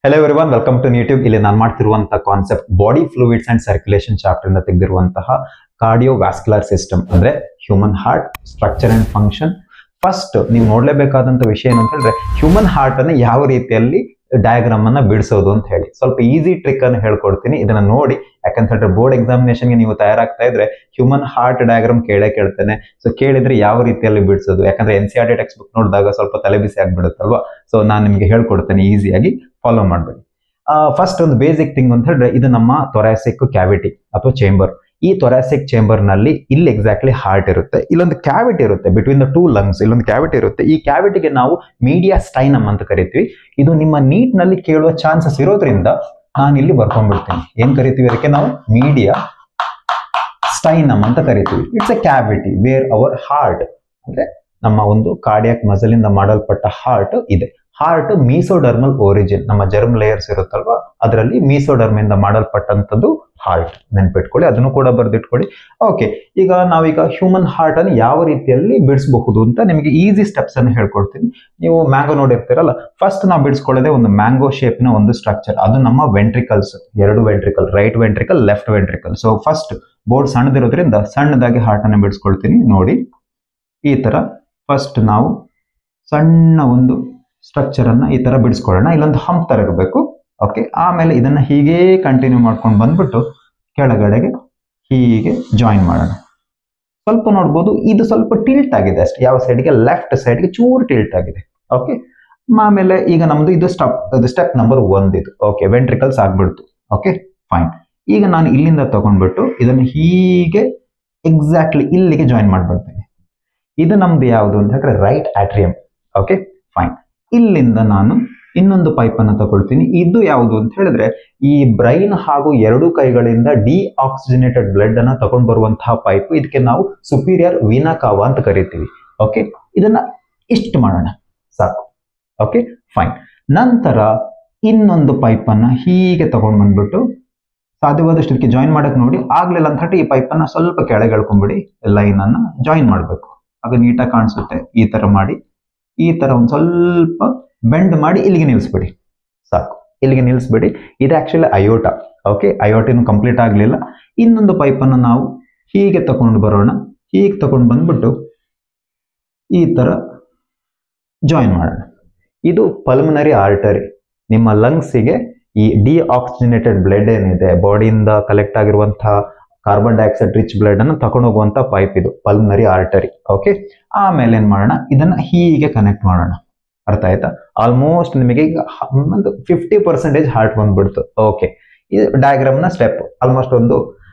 Hello everyone, welcome to YouTube. ಇಲ್ಲಿ ನಾನು ಮಾಡ್ತಿರುವಂತಹ concept body fluids and circulation chapter ಇಂದ ತೆಗೆದಿರುವಂತಹ ಕಾರ್ಡಿಯೋವ್ಯಾಸ್ಕ್ಯುಲರ್ ಸಿಸ್ಟಮ್ ಅಂದ್ರೆ human heart structure and function. First ನೀವು ನೋಡ್ಲೇಬೇಕಾದಂತ ವಿಷಯ ಏನು ಅಂತ ಹೇಳಿದ್ರೆ ಹ್ಯೂಮನ್ ಹಾರ್ಟ್ ಅನ್ನ ಯಾವ ರೀತಿಯಲ್ಲಿ ಡಯಾಗ್ರಾಮ್ ಅನ್ನ ಬಿಡಿಸೋದು ಅಂತ ಹೇಳಿ ಸ್ವಲ್ಪ ಈಸಿ ಟ್ರಿಕ್ ಅನ್ನು ಹೇಳ್ಕೊಡ್ತೀನಿ. ಇದನ್ನ ನೋಡಿ, ಯಾಕಂತ ಹೇಳಿದ್ರೆ ಬೋರ್ಡ್ ಎಕ್ಸಾಮಿನೇಷನ್ಗೆ ನೀವು ತಯಾರಾಗ್ತಾ ಇದ್ರೆ ಹ್ಯೂಮನ್ ಹಾರ್ಟ್ ಡಯಾಗ್ರಾಮ್ ಕೇಳ್ತೇನೆ. ಸೊ ಕೇಳಿದ್ರೆ ಯಾವ ರೀತಿಯಲ್ಲಿ ಬಿಡಿಸೋದು, ಯಾಕಂದ್ರೆ NCERT ಟೆಕ್ಸ್ಟ್ ಬುಕ್ ನೋಡಿದಾಗ ಸ್ವಲ್ಪ ತಲೆಬಿಸಿ ಆಗ್ಬಿಡುತ್ತಲ್ವಾ. ಸೊ ನಾನು ನಿಮ್ಗೆ ಹೇಳ್ಕೊಡ್ತೇನೆ, ಈಸಿಯಾಗಿ ಫಾಲೋ ಮಾಡಬೇಡಿ. ಫಸ್ಟ್ ಒಂದು ಬೇಸಿಕ್ ಥಿಂಗ್ ಅಂತ ಹೇಳಿದ್ರೆ ಇದು ನಮ್ಮ ಥೊರಾಸಿಕ್ ಕ್ಯಾವಿಟಿ ಅಥವಾ ಚೇಂಬರ್. ಈ ಥೊರಾಸಿಕ್ ಚೇಂಬರ್ ನಲ್ಲಿ ಇಲ್ಲಿ ಎಕ್ಸಾಕ್ಟ್ಲಿ ಹಾರ್ಟ್ ಇರುತ್ತೆ, ಇಲ್ಲೊಂದು ಕ್ಯಾವಿಟಿ ಇರುತ್ತೆ ಬಿಟ್ವೀನ್ ದ ಟೂ ಲಂಗ್ಸ್, ಇಲ್ಲೊಂದು ಕ್ಯಾವಿಟಿ ಇರುತ್ತೆ. ಈ ಕ್ಯಾವಿಟಿಗೆ ನಾವು ಮೀಡಿಯಾ ಸ್ಟೈನಮ್ ಅಂತ ಕರಿತೀವಿ. ಇದು ನಿಮ್ಮ ನೀಟ್ ನಲ್ಲಿ ಕೇಳುವ ಚಾನ್ಸಸ್ ಇರೋದ್ರಿಂದ ನಾನು ಇಲ್ಲಿ ಬರ್ಕೊಂಡ್ಬಿಡ್ತೀನಿ. ಏನ್ ಕರಿತೀವಿ ಅದಕ್ಕೆ ನಾವು? ಮೀಡಿಯಾ ಸ್ಟೈನಮ್ ಅಂತ ಕರಿತೀವಿ. It's a cavity where our heart, ಅಂದ್ರೆ ನಮ್ಮ ಒಂದು ಕಾರ್ಡಿಯಾಕ್ ಮಸಲ್ ಇಂದ ಮಾಡಲ್ಪಟ್ಟ ಹಾರ್ಟ್ ಇದೆ. ಹಾರ್ಟ್ ಮೀಸೋಡರ್ಮಲ್ ಒರಿಜಿನ್, ನಮ್ಮ ಜರ್ಮ್ ಲೇಯರ್ಸ್ ಇರುತ್ತಲ್ವಾ ಅದರಲ್ಲಿ ಮೀಸೋಡರ್ಮ್ ಇಂದ ಮಾಡಲ್ಪಟ್ಟಂತದ್ದು ಹಾರ್ಟ್. ನೆನ್ಪಿಟ್ಕೊಳ್ಳಿ, ಅದನ್ನು ಕೂಡ ಬರ್ದಿಟ್ಕೊಳ್ಳಿ. ಓಕೆ, ಈಗ ನಾವೀಗ ಹ್ಯೂಮನ್ ಹಾರ್ಟ್ ಅನ್ನು ಯಾವ ರೀತಿಯಲ್ಲಿ ಬಿಡಿಸಬಹುದು ಅಂತ ನಿಮಗೆ ಈಸಿ ಸ್ಟೆಪ್ಸ್ ಅನ್ನು ಹೇಳ್ಕೊಡ್ತೀನಿ. ನೀವು ಮ್ಯಾಂಗೋ ನೋಡಿರ್ತೀರಲ್ಲ, ಫಸ್ಟ್ ನಾವು ಬಿಡಿಸ್ಕೊಳ್ಳೋದೇ ಒಂದು ಮ್ಯಾಂಗೋ ಶೇಪ್ ನ ಒಂದು ಸ್ಟ್ರಕ್ಚರ್. ಅದು ನಮ್ಮ ವೆಂಟ್ರಿಕಲ್ಸ್, ಎರಡು ventricle, right ventricle, left ventricle. So first board ಸಣ್ಣದಿರೋದ್ರಿಂದ ಸಣ್ಣದಾಗಿ ಹಾರ್ಟ್ ಅನ್ನು ಬಿಡಿಸ್ಕೊಳ್ತೀನಿ. ನೋಡಿ, ಈ ತರ ಫಸ್ಟ್ ನಾವು ಸಣ್ಣ ಒಂದು ಸ್ಟ್ರಕ್ಚರ್ ಅನ್ನ ಈ ತರ ಬಿಡಿಸ್ಕೊಳ್ಳೋಣ. ಇಲ್ಲೊಂದು ಹಂಪ್ ತರ ಇರಬೇಕು. ಓಕೆ, ಆಮೇಲೆ ಇದನ್ನ ಹೀಗೆ ಕಂಟಿನ್ಯೂ ಮಾಡ್ಕೊಂಡು ಬಂದ್ಬಿಟ್ಟು ಕೆಳಗಡೆಗೆ ಹೀಗೆ ಜಾಯಿನ್ ಮಾಡೋಣ. ಸ್ವಲ್ಪ ನೋಡ್ಬೋದು ಇದು ಸ್ವಲ್ಪ ಟಿಲ್ಟ್ ಆಗಿದೆ ಅಷ್ಟೇ. ಯಾವ ಸೈಡ್ಗೆ? ಲೆಫ್ಟ್ ಸೈಡ್ಗೆ ಚೂರು ಟಿಲ್ಟ್ ಆಗಿದೆ. ಓಕೆ, ಆಮೇಲೆ ಈಗ ನಮ್ದು ಇದು ಸ್ಟೆಪ್ ನಂಬರ್ 1 ಇದು. ಓಕೆ, ವೆಂಟ್ರಿಕಲ್ಸ್ ಆಗ್ಬಿಡ್ತು. Okay fine. ಈಗ ನಾನು ಇಲ್ಲಿಂದ ತಗೊಂಡ್ಬಿಟ್ಟು ಇದನ್ನು ಹೀಗೆ ಎಕ್ಸಾಕ್ಟ್ಲಿ ಇಲ್ಲಿಗೆ ಜಾಯಿನ್ ಮಾಡ್ಬಿಡ್ತೇನೆ. ಇದು ನಮ್ದು ಯಾವುದು ಅಂತ ಹೇಳಿದ್ರೆ ರೈಟ್ ಆಟ್ರಿಯಂ. Okay fine. ಇಲ್ಲಿಂದ ನಾನು ಇನ್ನೊಂದು ಪೈಪ್ ಅನ್ನು ತಗೊಳ್ತೀನಿ. ಇದು ಯಾವುದು ಅಂತ ಹೇಳಿದ್ರೆ ಈ ಬ್ರೈನ್ ಹಾಗೂ ಎರಡು ಕೈಗಳಿಂದ ಡಿಆಕ್ಸಿಜನೇಟೆಡ್ ಬ್ಲಡ್ ಅನ್ನ ತಗೊಂಡ್ ಬರುವಂತಹ ಪೈಪ್. ಇದಕ್ಕೆ ನಾವು ಸುಪೀರಿಯರ್ ವೀನಾ ಕಾವಾ ಅಂತ ಕರಿತೀವಿ. ಓಕೆ, ಇದನ್ನ ಇಷ್ಟು ಮಾಡೋಣ ಸಾಕು. Okay fine. ನಂತರ ಇನ್ನೊಂದು ಪೈಪ್ ಅನ್ನ ಹೀಗೆ ತಗೊಂಡ್ ಬಂದ್ಬಿಟ್ಟು ಸಾಧ್ಯವಾದಷ್ಟು ಇದಕ್ಕೆ ಜಾಯಿನ್ ಮಾಡಕ್ ನೋಡಿ. ಆಗ್ಲಿಲ್ಲ ಅಂತ ಹೇಳಿ ಈ ಪೈಪ್ ಅನ್ನ ಸ್ವಲ್ಪ ಕೆಳಗೆ ಎಳ್ಕೊಂಡ್ಬಿಡಿ, ಲೈನ್ ಅನ್ನ ಜಾಯಿನ್ ಮಾಡ್ಬೇಕು. ಆಗ ನೀಟಾಗಿ ಕಾಣಿಸುತ್ತೆ. ಈ ತರ ಮಾಡಿ, ಈ ತರ ಒಂದ್ ಸ್ವಲ್ಪ ಬೆಂಡ್ ಮಾಡಿ ಇಲ್ಲಿಗೆ ನಿಲ್ಲಿಸ್ಬಿಡಿ ಸಾಕು. ಇಲ್ಲಿಗೆ ನಿಲ್ಲಿಸ್ಬಿಡಿ. ಇದು ಆಕ್ಚುಲಿ ಅಯೋಟ. ಓಕೆ, ಅಯೋಟಿನ ಕಂಪ್ಲೀಟ್ ಆಗ್ಲಿಲ್ಲ. ಇನ್ನೊಂದು ಪೈಪ್ ಅನ್ನು ನಾವು ಹೀಗೆ ತಗೊಂಡು ಬರೋಣ. ಹೀಗೆ ತಗೊಂಡು ಬಂದ್ಬಿಟ್ಟು ಈ ತರ ಜಾಯಿನ್ ಮಾಡೋಣ. ಇದು ಪಲ್ಮನರಿ ಆರ್ಟರಿ. ನಿಮ್ಮ ಲಂಗ್ಸಿಗೆ ಈ ಡಿಆಕ್ಸಿಜನೇಟೆಡ್ ಬ್ಲಡ್ ಏನಿದೆ, ಬಾಡಿಯಿಂದ ಕಲೆಕ್ಟ್ ಆಗಿರುವಂತಹ ಕಾರ್ಬನ್ ಡೈಆಕ್ಸೈಡ್ ರಿಚ್ ಬ್ಲಡ್ ಅನ್ನು ತಗೊಂಡು ಹೋಗುವಂತ ಪೈಪ್, ಇದು ಪಲ್ಮನರಿ ಆರ್ಟರಿ. ಓಕೆ, ಆಮೇಲೆ ಏನ್ ಮಾಡೋಣ, ಇದನ್ನ ಹೀಗೆ ಕನೆಕ್ಟ್ ಮಾಡೋಣ. ಅರ್ಥ ಆಯ್ತಾ? ಆಲ್ಮೋಸ್ಟ್ ನಿಮಗೆ ಈಗ ಒಂದು 50% ಹಾರ್ಟ್ ಬಂದ್ಬಿಡ್ತು. ಓಕೆ, ಇದು ಡಯಾಗ್ರಾಮ್ ನ ಸ್ಟೆಪ್. ಆಲ್ಮೋಸ್ಟ್ ಒಂದು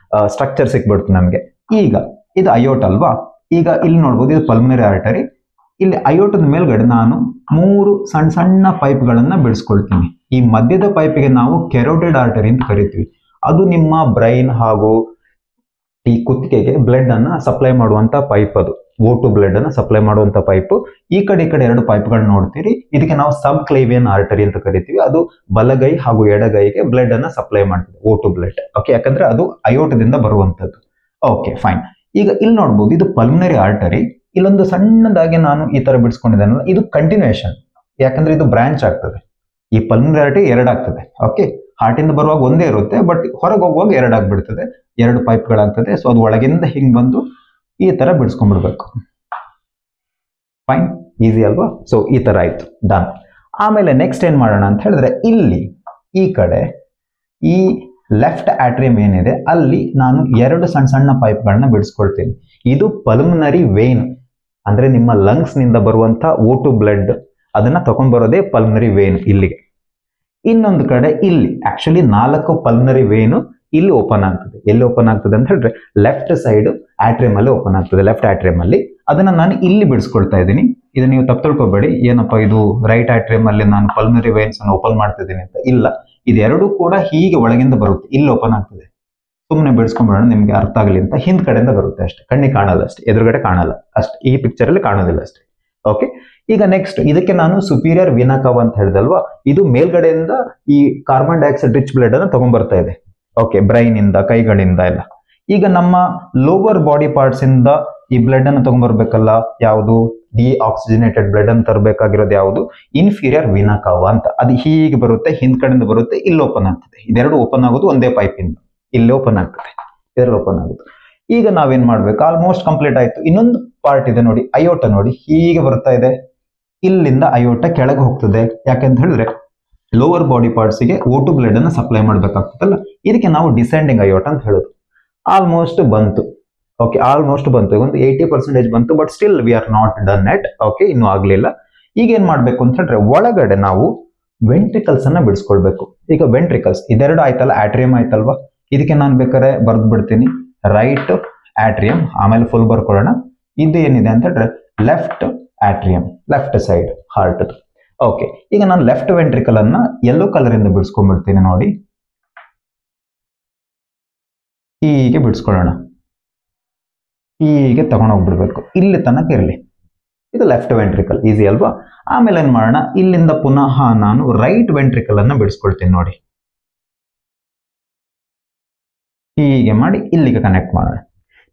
ಸ್ಟ್ರಕ್ಚರ್ ಸಿಕ್ಬಿಡ್ತು ನಮಗೆ. ಈಗ ಇದು ಅಯೋಟ್ ಅಲ್ವಾ? ಈಗ ಇಲ್ಲಿ ನೋಡ್ಬೋದು, ಇದು ಪಲ್ಮನರಿ ಆರ್ಟರಿ. ಇಲ್ಲಿ ಅಯೋಟದ ಮೇಲ್ಗಡೆ ನಾನು 3 ಸಣ್ಣ ಸಣ್ಣ ಪೈಪ್ ಗಳನ್ನ ಬಿಡಿಸ್ಕೊಳ್ತೀನಿ. ಈ ಮಧ್ಯದ ಪೈಪಿಗೆ ನಾವು ಕೆರೋಟಿಡ್ ಆರ್ಟರಿ ಅಂತ ಕರಿತೀವಿ. ಅದು ನಿಮ್ಮ ಬ್ರೈನ್ ಹಾಗೂ ಈ ಕುತ್ತಿಗೆಗೆ ಬ್ಲಡ್ ಅನ್ನ ಸಪ್ಲೈ ಮಾಡುವಂತ ಪೈಪ್. ಅದು O2 ಬ್ಲಡ್ ಅನ್ನ ಸಪ್ಲೈ ಮಾಡುವಂತ ಪೈಪ್. ಈ ಕಡೆ 2 ಪೈಪ್ಗಳು ನೋಡ್ತೀರಿ. ಇದಕ್ಕೆ ನಾವು ಸಬ್ ಕ್ಲೇವಿಯನ್ ಆರ್ಟರಿ ಅಂತ ಕರಿತೀವಿ. ಅದು ಬಲಗೈ ಹಾಗೂ ಎಡಗೈಗೆ ಬ್ಲಡ್ ಅನ್ನ ಸಪ್ಲೈ ಮಾಡ್ತದೆ, O2 ಬ್ಲಡ್. ಓಕೆ, ಯಾಕಂದ್ರೆ ಅದು ಅಯೋಟದಿಂದ ಬರುವಂತದ್ದು. Okay fine. ಈಗ ಇಲ್ಲಿ ನೋಡ್ಬೋದು, ಇದು ಪಲ್ಮನರಿ ಆರ್ಟರಿ. ಇಲ್ಲೊಂದು ಸಣ್ಣದಾಗಿ ನಾನು ಈ ತರ ಬಿಡಿಸ್ಕೊಂಡಿದ್ದೇನಲ್ಲ, ಇದು ಕಂಟಿನ್ಯೂಯೇಷನ್. ಯಾಕಂದ್ರೆ ಇದು ಬ್ರಾಂಚ್ ಆಗ್ತದೆ. ಈ ಪಲ್ಮನರಿ ಆರ್ಟರಿ 2 ಆಗ್ತದೆ. ಓಕೆ, ಹಾರ್ಟ್ ಇಂದ ಬರುವಾಗ ಒಂದೇ ಇರುತ್ತೆ, ಬಟ್ ಹೊರಗೆ ಹೋಗುವಾಗ 2 ಆಗ್ಬಿಡ್ತದೆ. 2 ಪೈಪ್ಗಳಾಗ್ತದೆ. ಸೊ ಅದು ಒಳಗಿಂದ ಹಿಂಗ್ ಬಂದು ಈ ತರ ಬಿಡಿಸ್ಕೊಂಡ್ಬಿಡ್ಬೇಕು. ಫೈನ್, ಈಸಿ ಅಲ್ವಾ? ಸೊ ಈ ತರ ಆಯ್ತು, ಡನ್. ಆಮೇಲೆ ನೆಕ್ಸ್ಟ್ ಏನ್ ಮಾಡೋಣ ಅಂತ ಹೇಳಿದ್ರೆ ಇಲ್ಲಿ ಈ ಕಡೆ ಈ ಲೆಫ್ಟ್ ಆಟ್ರಿಯಂ ಏನಿದೆ ಅಲ್ಲಿ ನಾನು 2 ಸಣ್ಣ ಸಣ್ಣ ಪೈಪ್ಗಳನ್ನ ಬಿಡಿಸ್ಕೊಳ್ತೀನಿ. ಇದು ಪಲ್ಮನರಿ ವೇನ್, ಅಂದ್ರೆ ನಿಮ್ಮ ಲಂಗ್ಸ್ ನಿಂದ ಬರುವಂತ O2 ಬ್ಲಡ್ ಅದನ್ನ ತಗೊಂಡ್ ಬರೋದೇ ಪಲ್ಮನರಿ ವೇನ್ ಇಲ್ಲಿಗೆ. ಇನ್ನೊಂದು ಕಡೆ ಇಲ್ಲಿ ಆಕ್ಚುಲಿ 4 ಪಲ್ಮನರಿ ವೇನು ಇಲ್ಲಿ ಓಪನ್ ಆಗ್ತದೆ. ಎಲ್ಲಿ ಓಪನ್ ಆಗ್ತದೆ ಅಂತ ಹೇಳಿದ್ರೆ ಲೆಫ್ಟ್ ಸೈಡ್ ಆಟ್ರಿಯಂ ಅಲ್ಲಿ ಓಪನ್ ಆಗ್ತದೆ, ಲೆಫ್ಟ್ ಆಟ್ರಿಯಂ ಅಲ್ಲಿ. ಅದನ್ನ ನಾನು ಇಲ್ಲಿ ಬಿಡಿಸ್ಕೊಳ್ತಾ ಇದ್ದೀನಿ. ಇದನ್ನ ನೀವು ತಪ್ಪು ತಿಳ್ಕೊಬೇಡಿ, ಏನಪ್ಪಾ ಇದು ರೈಟ್ ಆಟ್ರಿಯಂ ಅಲ್ಲಿ ನಾನು ಪಲ್ಮನರಿ ವೇನ್ಸ್ ಅನ್ನು ಓಪನ್ ಮಾಡ್ತಿದ್ದೀನಿ ಅಂತ. ಇಲ್ಲ, ಇದೆರಡು ಕೂಡ ಹೀಗೆ ಒಳಗಿಂದ ಬರುತ್ತೆ, ಇಲ್ಲಿ ಓಪನ್ ಆಗ್ತದೆ. ಸುಮ್ಮನೆ ಬಿಡಿಸ್ಕೊಂಡ್ಬಿಡೋಣ, ನಿಮ್ಗೆ ಅರ್ಥ ಆಗಲಿ ಅಂತ. ಹಿಂದ್ ಕಡೆಯಿಂದ ಬರುತ್ತೆ ಅಷ್ಟೇ, ಕಣ್ಣಿಗೆ ಕಾಣಲ್ಲ ಅಷ್ಟೇ, ಎದುರುಗಡೆ ಕಾಣಲ್ಲ ಅಷ್ಟೇ. ಈ ಪಿಕ್ಚರ್ ಅಲ್ಲಿ ಕಾಣೋದಿಲ್ಲ ಅಷ್ಟೇ. ಓಕೆ, ಈಗ ನೆಕ್ಸ್ಟ್ ಇದಕ್ಕೆ ನಾನು ಸುಪೀರಿಯರ್ ವೀನಾ ಕಾವಾ ಅಂತ ಹೇಳಿದಲ್ವಾ. ಇದು ಮೇಲ್ಗಡೆಯಿಂದ ಈ ಕಾರ್ಬನ್ ಡೈಆಕ್ಸೈಡ್ ರಿಚ್ ಬ್ಲಡ್ ಅನ್ನು ತಗೊಂಡ್ ಬರ್ತಾ ಇದೆ. ಓಕೆ, ಬ್ರೈನ್ ಇಂದ, ಕೈಗಳಿಂದ ಎಲ್ಲ. ಈಗ ನಮ್ಮ ಲೋವರ್ ಬಾಡಿ ಪಾರ್ಟ್ಸ್ ಇಂದ ಈ ಬ್ಲಡ್ ಅನ್ನು ತಗೊಂಡ್ಬರ್ಬೇಕಲ್ಲ, ಯಾವುದು ಡಿಆಕ್ಸಿಜನೇಟೆಡ್ ಬ್ಲಡ್ ಅನ್ನು ತರಬೇಕಾಗಿರೋದು ಯಾವುದು, ಇನ್ಫೀರಿಯರ್ ವೀನಾ ಕಾವಾ ಅಂತ. ಅದು ಹೀಗೆ ಬರುತ್ತೆ, ಹಿಂದ್ ಕಡೆಯಿಂದ ಬರುತ್ತೆ, ಇಲ್ಲಿ ಓಪನ್ ಆಗ್ತದೆ. ಇದೆರಡು ಓಪನ್ ಆಗೋದು ಒಂದೇ ಪೈಪ್ ಇಂದ, ಇಲ್ಲಿ ಓಪನ್ ಆಗ್ತದೆ, ಇದೆರಡು ಓಪನ್ ಆಗುತ್ತೆ. ಈಗ ನಾವೇನ್ ಮಾಡ್ಬೇಕು, ಆಲ್ಮೋಸ್ಟ್ ಕಂಪ್ಲೀಟ್ ಆಯ್ತು. ಇನ್ನೊಂದು ಪಾರ್ಟ್ ಇದೆ ನೋಡಿ, ಅಯೋಟ ನೋಡಿ ಹೀಗೆ ಬರ್ತಾ ಇದೆ, ಇಲ್ಲಿಂದ ಅಯೋಟ ಕೆಳಗೆ ಹೋಗ್ತದೆ. ಯಾಕೆಂತ ಹೇಳಿದ್ರೆ ಲೋವರ್ ಬಾಡಿ ಪಾರ್ಟ್ಸ್ಗೆ O2 ಬ್ಲಡ್ ಅನ್ನು ಸಪ್ಲೈ ಮಾಡ್ಬೇಕಾಗ್ತದಲ್ಲ, ಇದಕ್ಕೆ ನಾವು ಡಿಸೆಂಡಿಂಗ್ ಅಯೋಟ ಅಂತ ಹೇಳೋದು. ಆಲ್ಮೋಸ್ಟ್ ಬಂತು, ಓಕೆ, ಆಲ್ಮೋಸ್ಟ್ ಬಂತು, ಒಂದು 80% ಬಂತು. But still we are not done at, okay, ಇನ್ನೂ ಆಗ್ಲಿಲ್ಲ. ಈಗ ಏನ್ ಮಾಡ್ಬೇಕು ಅಂತ ಹೇಳಿದ್ರೆ ಒಳಗಡೆ ನಾವು ವೆಂಟ್ರಿಕಲ್ಸ್ ಅನ್ನ ಬಿಡಿಸ್ಕೊಳ್ಬೇಕು. ಈಗ ವೆಂಟ್ರಿಕಲ್ಸ್ ಇದೆರಡು ಆಯ್ತಲ್ಲ, ಆಟ್ರಿಯಂ ಆಯ್ತಲ್ವಾ, ಇದಕ್ಕೆ ನಾನು ಬೇಕಾದ್ರೆ ಬರ್ದು ಬಿಡ್ತೀನಿ ರೈಟ್ ಆಟ್ರಿಯಂ, ಆಮೇಲೆ ಫುಲ್ ಬರ್ಕೊಳ್ಳೋಣ. ಇದು ಏನಿದೆ ಅಂತ ಹೇಳಿದ್ರೆ left atrium, left side heart. Okay, ಈಗ ನಾನು ಲೆಫ್ಟ್ ವೆಂಟ್ರಿಕಲ್ ಅನ್ನ ಯೆಲ್ಲೋ ಕಲರ್ ಇಂದ ಬಿಡಿಸ್ಕೊಂಡ್ಬಿಡ್ತೀನಿ ನೋಡಿ, ಹೀಗೆ ಬಿಡಿಸ್ಕೊಳ್ಳೋಣ, ಹೀಗೆ ತಗೊಂಡೋಗ್ಬಿಡ್ಬೇಕು, ಇಲ್ಲಿ ತನಕ ಇರಲಿ. ಇದು ಲೆಫ್ಟ್ ವೆಂಟ್ರಿಕಲ್, ಈಸಿ ಅಲ್ವಾ. ಆಮೇಲೆ ಏನ್ ಮಾಡೋಣ, ಇಲ್ಲಿಂದ ಪುನಃ ನಾನು ರೈಟ್ ವೆಂಟ್ರಿಕಲ್ ಅನ್ನ ಬಿಡಿಸ್ಕೊಳ್ತೀನಿ ನೋಡಿ, ಹೀಗೆ ಮಾಡಿ ಇಲ್ಲಿಗೆ ಕನೆಕ್ಟ್ ಮಾಡೋಣ.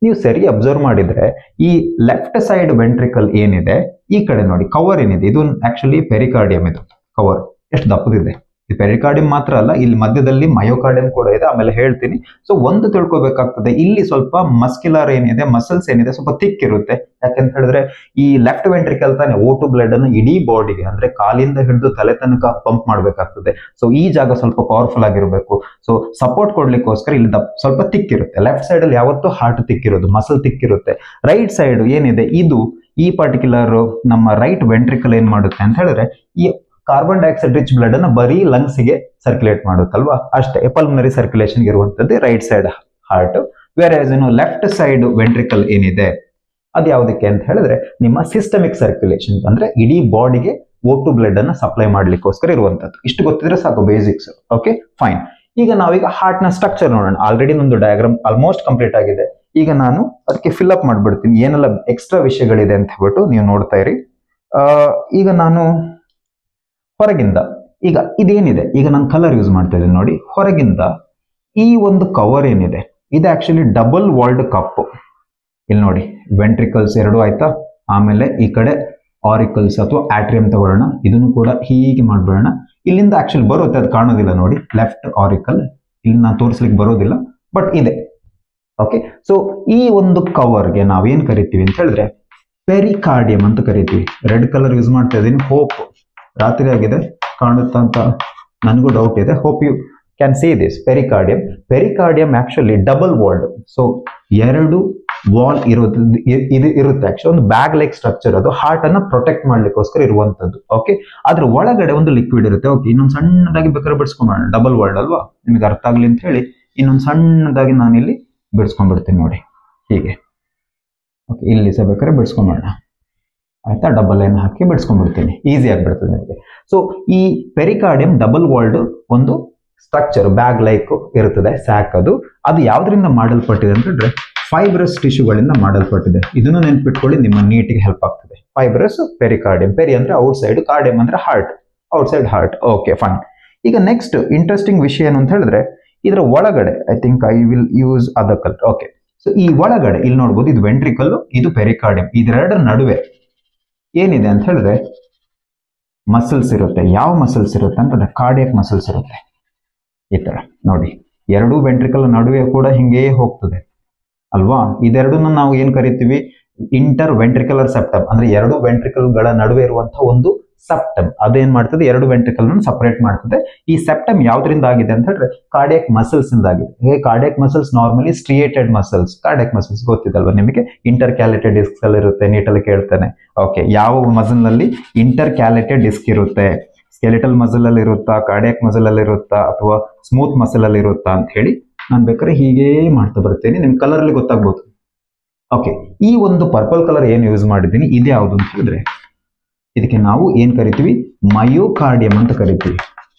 ನೀವು ಸರಿ ಅಬ್ಸರ್ವ್ ಮಾಡಿದ್ರೆ ಈ ಲೆಫ್ಟ್ ಸೈಡ್ ವೆಂಟ್ರಿಕಲ್ ಏನಿದೆ, ಈ ಕಡೆ ನೋಡಿ ಕವರ್ ಏನಿದೆ, ಇದು ಆಕ್ಚುಲಿ ಪೆರಿಕಾರ್ಡಿಯಂ. ಇದು ಕವರ್ ಎಷ್ಟು ದಪ್ಪದಿದೆ, ಇದು ಪೆರಿಕಾರ್ಡಿಯಂ ಮಾತ್ರ ಅಲ್ಲ, ಇಲ್ಲಿ ಮಧ್ಯದಲ್ಲಿ ಮಯೋಕಾರ್ಡಿಯಂ ಕೂಡ ಇದೆ, ಆಮೇಲೆ ಹೇಳ್ತೀನಿ. ಸೊ ಒಂದು ತಿಳ್ಕೊಬೇಕಾಗ್ತದೆ, ಇಲ್ಲಿ ಸ್ವಲ್ಪ ಮಸ್ಕ್ಯುಲರ್ ಏನಿದೆ, ಮಸಲ್ಸ್ ಏನಿದೆ ಸ್ವಲ್ಪ ಥಿಕ್ ಇರುತ್ತೆ. ಯಾಕಂತ ಹೇಳಿದ್ರೆ ಈ ಲೆಫ್ಟ್ ವೆಂಟ್ರಿಕಲ್ ತಾನೆ O2 ಬ್ಲಡ್ ಅನ್ನು ಇಡೀ ಬಾಡಿಗೆ, ಅಂದ್ರೆ ಕಾಲಿಂದ ಹಿಡಿದು ತಲೆ ತನಕ ಪಂಪ್ ಮಾಡ್ಬೇಕಾಗ್ತದೆ. ಸೊ ಈ ಜಾಗ ಸ್ವಲ್ಪ ಪವರ್ಫುಲ್ ಆಗಿರಬೇಕು. ಸೊ ಸಪೋರ್ಟ್ ಕೊಡ್ಲಿಕ್ಕೋಸ್ಕರ ಇಲ್ಲಿ ಸ್ವಲ್ಪ ಥಿಕ್ ಇರುತ್ತೆ. ಲೆಫ್ಟ್ ಸೈಡ್ ಅಲ್ಲಿ ಯಾವತ್ತೂ ಹಾರ್ಟ್ ಥಿಕ್ ಇರೋದು, ಮಸಲ್ ಥಿಕ್ ಇರುತ್ತೆ. ರೈಟ್ ಸೈಡ್ ಏನಿದೆ, ಇದು ಈ ಪರ್ಟಿಕ್ಯುಲರ್ ನಮ್ಮ ರೈಟ್ ವೆಂಟ್ರಿಕಲ್ ಏನ್ ಮಾಡುತ್ತೆ ಅಂತ ಹೇಳಿದ್ರೆ ಈ ಕಾರ್ಬನ್ ಡೈಆಕ್ಸೈಡ್ ರಿಚ್ ಬ್ಲಡ್ ಅನ್ನ ಬರೀ ಲಂಗ್ಸ್ ಗೆ ಸರ್ಕ್ಯುಲೇಟ್ ಮಾಡುತ್ತಲ್ವಾ, ಅಷ್ಟೇ. ಪಲ್ಮನರಿ ಸರ್ಕ್ಯುಲೇಷನ್ ಇರುವಂತದ್ದು ರೈಟ್ ಸೈಡ್ ಹಾರ್ಟ್. ಬೇರೆ ಲೆಫ್ಟ್ ಸೈಡ್ ವೆಂಟ್ರಿಕಲ್ ಏನಿದೆ ಅದು ಯಾವುದಕ್ಕೆ ಅಂತ ಹೇಳಿದ್ರೆ ನಿಮ್ಮ ಸಿಸ್ಟಮಿಕ್ ಸರ್ಕ್ಯುಲೇಷನ್, ಅಂದ್ರೆ ಇಡೀ ಬಾಡಿಗೆ O2 ಬ್ಲಡ್ ಅನ್ನ ಸಪ್ಲೈ ಮಾಡ್ಲಿಕ್ಕೋಸ್ಕರ ಇರುವಂತದ್ದು. ಇಷ್ಟು ಗೊತ್ತಿದ್ರೆ ಸಾಕು, ಬೇಸಿಕ್ಸ್. Okay, fine. ಈಗ ನಾವೀಗ ಹಾರ್ಟ್ ನ ಸ್ಟ್ರಕ್ಚರ್ ನೋಡೋಣ. ಆಲ್ರೆಡಿ ಒಂದು ಡಯಾಗ್ರಾಮ್ ಆಲ್ಮೋಸ್ಟ್ ಕಂಪ್ಲೀಟ್ ಆಗಿದೆ. ಈಗ ನಾನು ಅದಕ್ಕೆ ಫಿಲ್ ಅಪ್ ಮಾಡ್ಬಿಡ್ತೀನಿ, ಏನೆಲ್ಲ ಎಕ್ಸ್ಟ್ರಾ ವಿಷಯಗಳಿದೆ ಅಂತ ಹೇಳ್ಬಿಟ್ಟು ನೀವು ನೋಡ್ತಾ ಇರಿ. ಈಗ ನಾನು ಹೊರಗಿಂದ, ಈಗ ಇದೇನಿದೆ, ಈಗ ನಾನು ಕಲರ್ ಯೂಸ್ ಮಾಡ್ತಾ ಇದ್ದೀನಿ ನೋಡಿ, ಹೊರಗಿಂದ ಈ ಒಂದು ಕವರ್ ಏನಿದೆ ಇದು ಆಕ್ಚುಲಿ ಡಬಲ್ ವಾಲ್ಡ್ ಕಪ್. ಇಲ್ಲಿ ನೋಡಿ ವೆಂಟ್ರಿಕಲ್ಸ್ ಎರಡು ಆಯ್ತಾ, ಆಮೇಲೆ ಈ ಕಡೆ ಆರಿಕಲ್ಸ್ ಅಥವಾ ಆಟ್ರಿಯಂ ತಗೊಳ್ಳೋಣ, ಇದನ್ನು ಕೂಡ ಹೀಗೆ ಮಾಡ್ಬಿಡೋಣ. ಇಲ್ಲಿಂದ ಆಕ್ಚುಲಿ ಬರುತ್ತೆ, ಅದು ಕಾಣೋದಿಲ್ಲ ನೋಡಿ, ಲೆಫ್ಟ್ ಆರಿಕಲ್ ಇಲ್ಲಿ ನಾನು ತೋರಿಸ್ಲಿಕ್ಕೆ ಬರೋದಿಲ್ಲ, ಬಟ್ ಇದೆ. ಓಕೆ, ಸೊ ಈ ಒಂದು ಕವರ್ಗೆ ನಾವೇನ್ ಕರಿತೀವಿ ಅಂತ ಹೇಳಿದ್ರೆ ಪೆರಿಕಾರ್ಡಿಯಂ ಅಂತ ಕರಿತೀವಿ. ರೆಡ್ ಕಲರ್ ಯೂಸ್ ಮಾಡ್ತಾ ಇದ್ದೀನಿ. ಹೋಪ್ ರಾತ್ರಿ ಆಗಿದೆ ಕಾಣುತ್ತಾ ಅಂತ ನನಗೂ ಡೌಟ್ ಇದೆ. Hope you can see this. Pericardium, pericardium actually double walled. So ಎರಡು ವಾಲ್ ಇದು ಇರುತ್ತೆ. ಆಕ್ಚುಲಿ ಒಂದು ಬ್ಯಾಗ್ ಲೈಕ್ ಸ್ಟ್ರಕ್ಚರ್, ಅದು ಹಾರ್ಟ್ ಅನ್ನ ಪ್ರೊಟೆಕ್ಟ್ ಮಾಡ್ಲಿಕ್ಕೋಸ್ಕರ ಇರುವಂತದ್ದು. ಓಕೆ, ಅದ್ರ ಒಳಗಡೆ ಒಂದು ಲಿಕ್ವಿಡ್ ಇರುತ್ತೆ. ಓಕೆ, ಇನ್ನೊಂದು ಸಣ್ಣದಾಗಿ ಬೇಕಾದ್ರೆ ಬಿಡಿಸ್ಕೊಂಬೋಣ, ಡಬಲ್ ವಾಲ್ಡ್ ಅಲ್ವಾ, ನಿಮಗೆ ಅರ್ಥ ಆಗ್ಲಿ ಅಂತ ಹೇಳಿ ಇನ್ನೊಂದು ಸಣ್ಣದಾಗಿ ನಾನಿಲ್ಲಿ ಬಿಡಿಸ್ಕೊಂಡ್ಬಿಡ್ತೀನಿ ನೋಡಿ, ಹೀಗೆ. ಓಕೆ, ಇಲ್ಲಿ ಸಹ ಬೇಕಾದ್ರೆ ಬಿಡಿಸ್ಕೊಂಬೋಣ, ಆಯ್ತಾ, ಡಬಲ್ ಲೈನ್ ಹಾಕಿ ಬಿಡಿಸ್ಕೊಂಡ್ಬಿಡ್ತೀನಿ, ಈಸಿ ಆಗಿಬಿಡ್ತದೆ ನಿಮಗೆ. ಸೊ ಈ ಪೆರಿಕಾರ್ಡಿಯಂ ಡಬಲ್ ವಾಲ್ಡ್ ಒಂದು ಸ್ಟ್ರಕ್ಚರ್, ಬ್ಯಾಗ್ ಲೈಕ್ ಇರುತ್ತದೆ, ಸ್ಯಾಕ್. ಅದು ಯಾವ್ದ್ರಿಂದ ಮಾಡಲ್ಪಟ್ಟಿದೆ ಅಂತ ಹೇಳಿದ್ರೆ ಫೈಬ್ರಸ್ ಟಿಶ್ಯೂಗಳಿಂದ ಮಾಡಲ್ಪಟ್ಟಿದೆ. ಇದನ್ನು ನೆನ್ಪಿಟ್ಕೊಳ್ಳಿ, ನಿಮ್ಮ ನೀಟಿಗೆ ಹೆಲ್ಪ್ ಆಗ್ತದೆ. ಫೈಬ್ರಸ್ ಪೆರಿಕಾರ್ಡಿಯಂ, ಪೆರಿ ಅಂದ್ರೆ ಔಟ್ ಸೈಡ್, ಕಾರ್ಡಿಯಂ ಅಂದ್ರೆ heart, out side heart. Okay, fine. ಈಗ ನೆಕ್ಸ್ಟ್ ಇಂಟ್ರೆಸ್ಟಿಂಗ್ ವಿಷಯ ಏನು ಅಂತ ಹೇಳಿದ್ರೆ ಇದರ ಒಳಗಡೆ, I think I will use other colour. Okay, so ಈ ಒಳಗಡೆ ಇಲ್ಲಿ ನೋಡ್ಬೋದು, ಇದು ವೆಂಟ್ರಿಕಲ್, ಇದು ಪೆರಿಕಾರ್ಡಿಯಂ. ಇದೆರಡರ ನಡುವೆ ಏನಿದೆ ಅಂತ ಹೇಳಿದ್ರೆ ಮಸಲ್ಸ್ ಇರುತ್ತೆ. ಯಾವ ಮಸಲ್ಸ್ ಇರುತ್ತೆ ಅಂತಂದ್ರೆ ಕಾರ್ಡಿಯಕ್ ಮಸಲ್ಸ್ ಇರುತ್ತೆ. ಈ ತರ ನೋಡಿ, ಎರಡೂ ವೆಂಟ್ರಿಕಲ್ ನಡುವೆ ಕೂಡ ಹಿಂಗೇ ಹೋಗ್ತದೆ ಅಲ್ವಾ. ಇದೆರಡನ್ನ ನಾವು ಏನ್ ಕರಿತೀವಿ, ಇಂಟರ್ ವೆಂಟ್ರಿಕುಲರ್ ಸೆಪ್ಟಮ್, ಅಂದ್ರೆ ಎರಡು ವೆಂಟ್ರಿಕಲ್ ಗಳ ನಡುವೆ ಇರುವಂತಹ ಒಂದು ಸೆಪ್ಟಮ್. ಅದೇನ್ ಮಾಡ್ತದೆ, ಎರಡು ವೆಂಟ್ರಿಕಲ್ ಸಪರೇಟ್ ಮಾಡ್ತದೆ. ಈ ಸೆಪ್ಟಮ್ ಯಾವ್ದ್ರಿಂದ ಆಗಿದೆ ಅಂತ ಹೇಳಿದ್ರೆ ಕಾರ್ಡಿಯಕ್ ಮಸಲ್ಸ್ ಇಂದ ಆಗಿದೆ. Cardiac muscles normally striated muscles. Cardiac muscles ಗೊತ್ತಿದಲ್ವಾ ನಿಮಗೆ, ಇಂಟರ್ ಕ್ಯಾಲೆಟೆಡ್ ಡಿಸ್ಕ್ ಅಲ್ಲಿ ಇರುತ್ತೆ. ನೀಟಲ್ಲಿ ಕೇಳ್ತಾನೆ. ಓಕೆ, ಯಾವ ಮಸಲ್ ನಲ್ಲಿ ಇಂಟರ್ ಕ್ಯಾಲೆಟೆಡ್ ಡಿಸ್ಕ್ ಇರುತ್ತೆ, ಸ್ಕೆಲಿಟಲ್ ಮಸಲ್ ಅಲ್ಲಿ ಇರುತ್ತಾ, ಕಾರ್ಡಿಯಕ್ ಮಸಲ್ ಅಲ್ಲಿ ಇರುತ್ತಾ, ಅಥವಾ ಸ್ಮೂತ್ ಮಸಲ್ ಅಲ್ಲಿ ಇರುತ್ತಾ ಅಂತ ಹೇಳಿ ನಾನು ಬೇಕಾದ್ರೆ ಹೀಗೆ ಮಾಡ್ತಾ ಬರ್ತೇನೆ, ನಿಮ್ ಕಲರ್ ಅಲ್ಲಿ ಗೊತ್ತಾಗ್ಬೋದು. ಓಕೆ, ಈ ಒಂದು ಪರ್ಪಲ್ ಕಲರ್ ಏನು ಯೂಸ್ ಮಾಡಿದ್ದೀನಿ, ಇದು ಯಾವುದು ಅಂತ ಹೇಳಿದ್ರೆ ಇದಕ್ಕೆ ನಾವು ಏನ್ ಕರಿತೀವಿ, ಮಯೋಕಾರ್ಡಿಯಂ ಅಂತ ಕರಿತೀವಿ.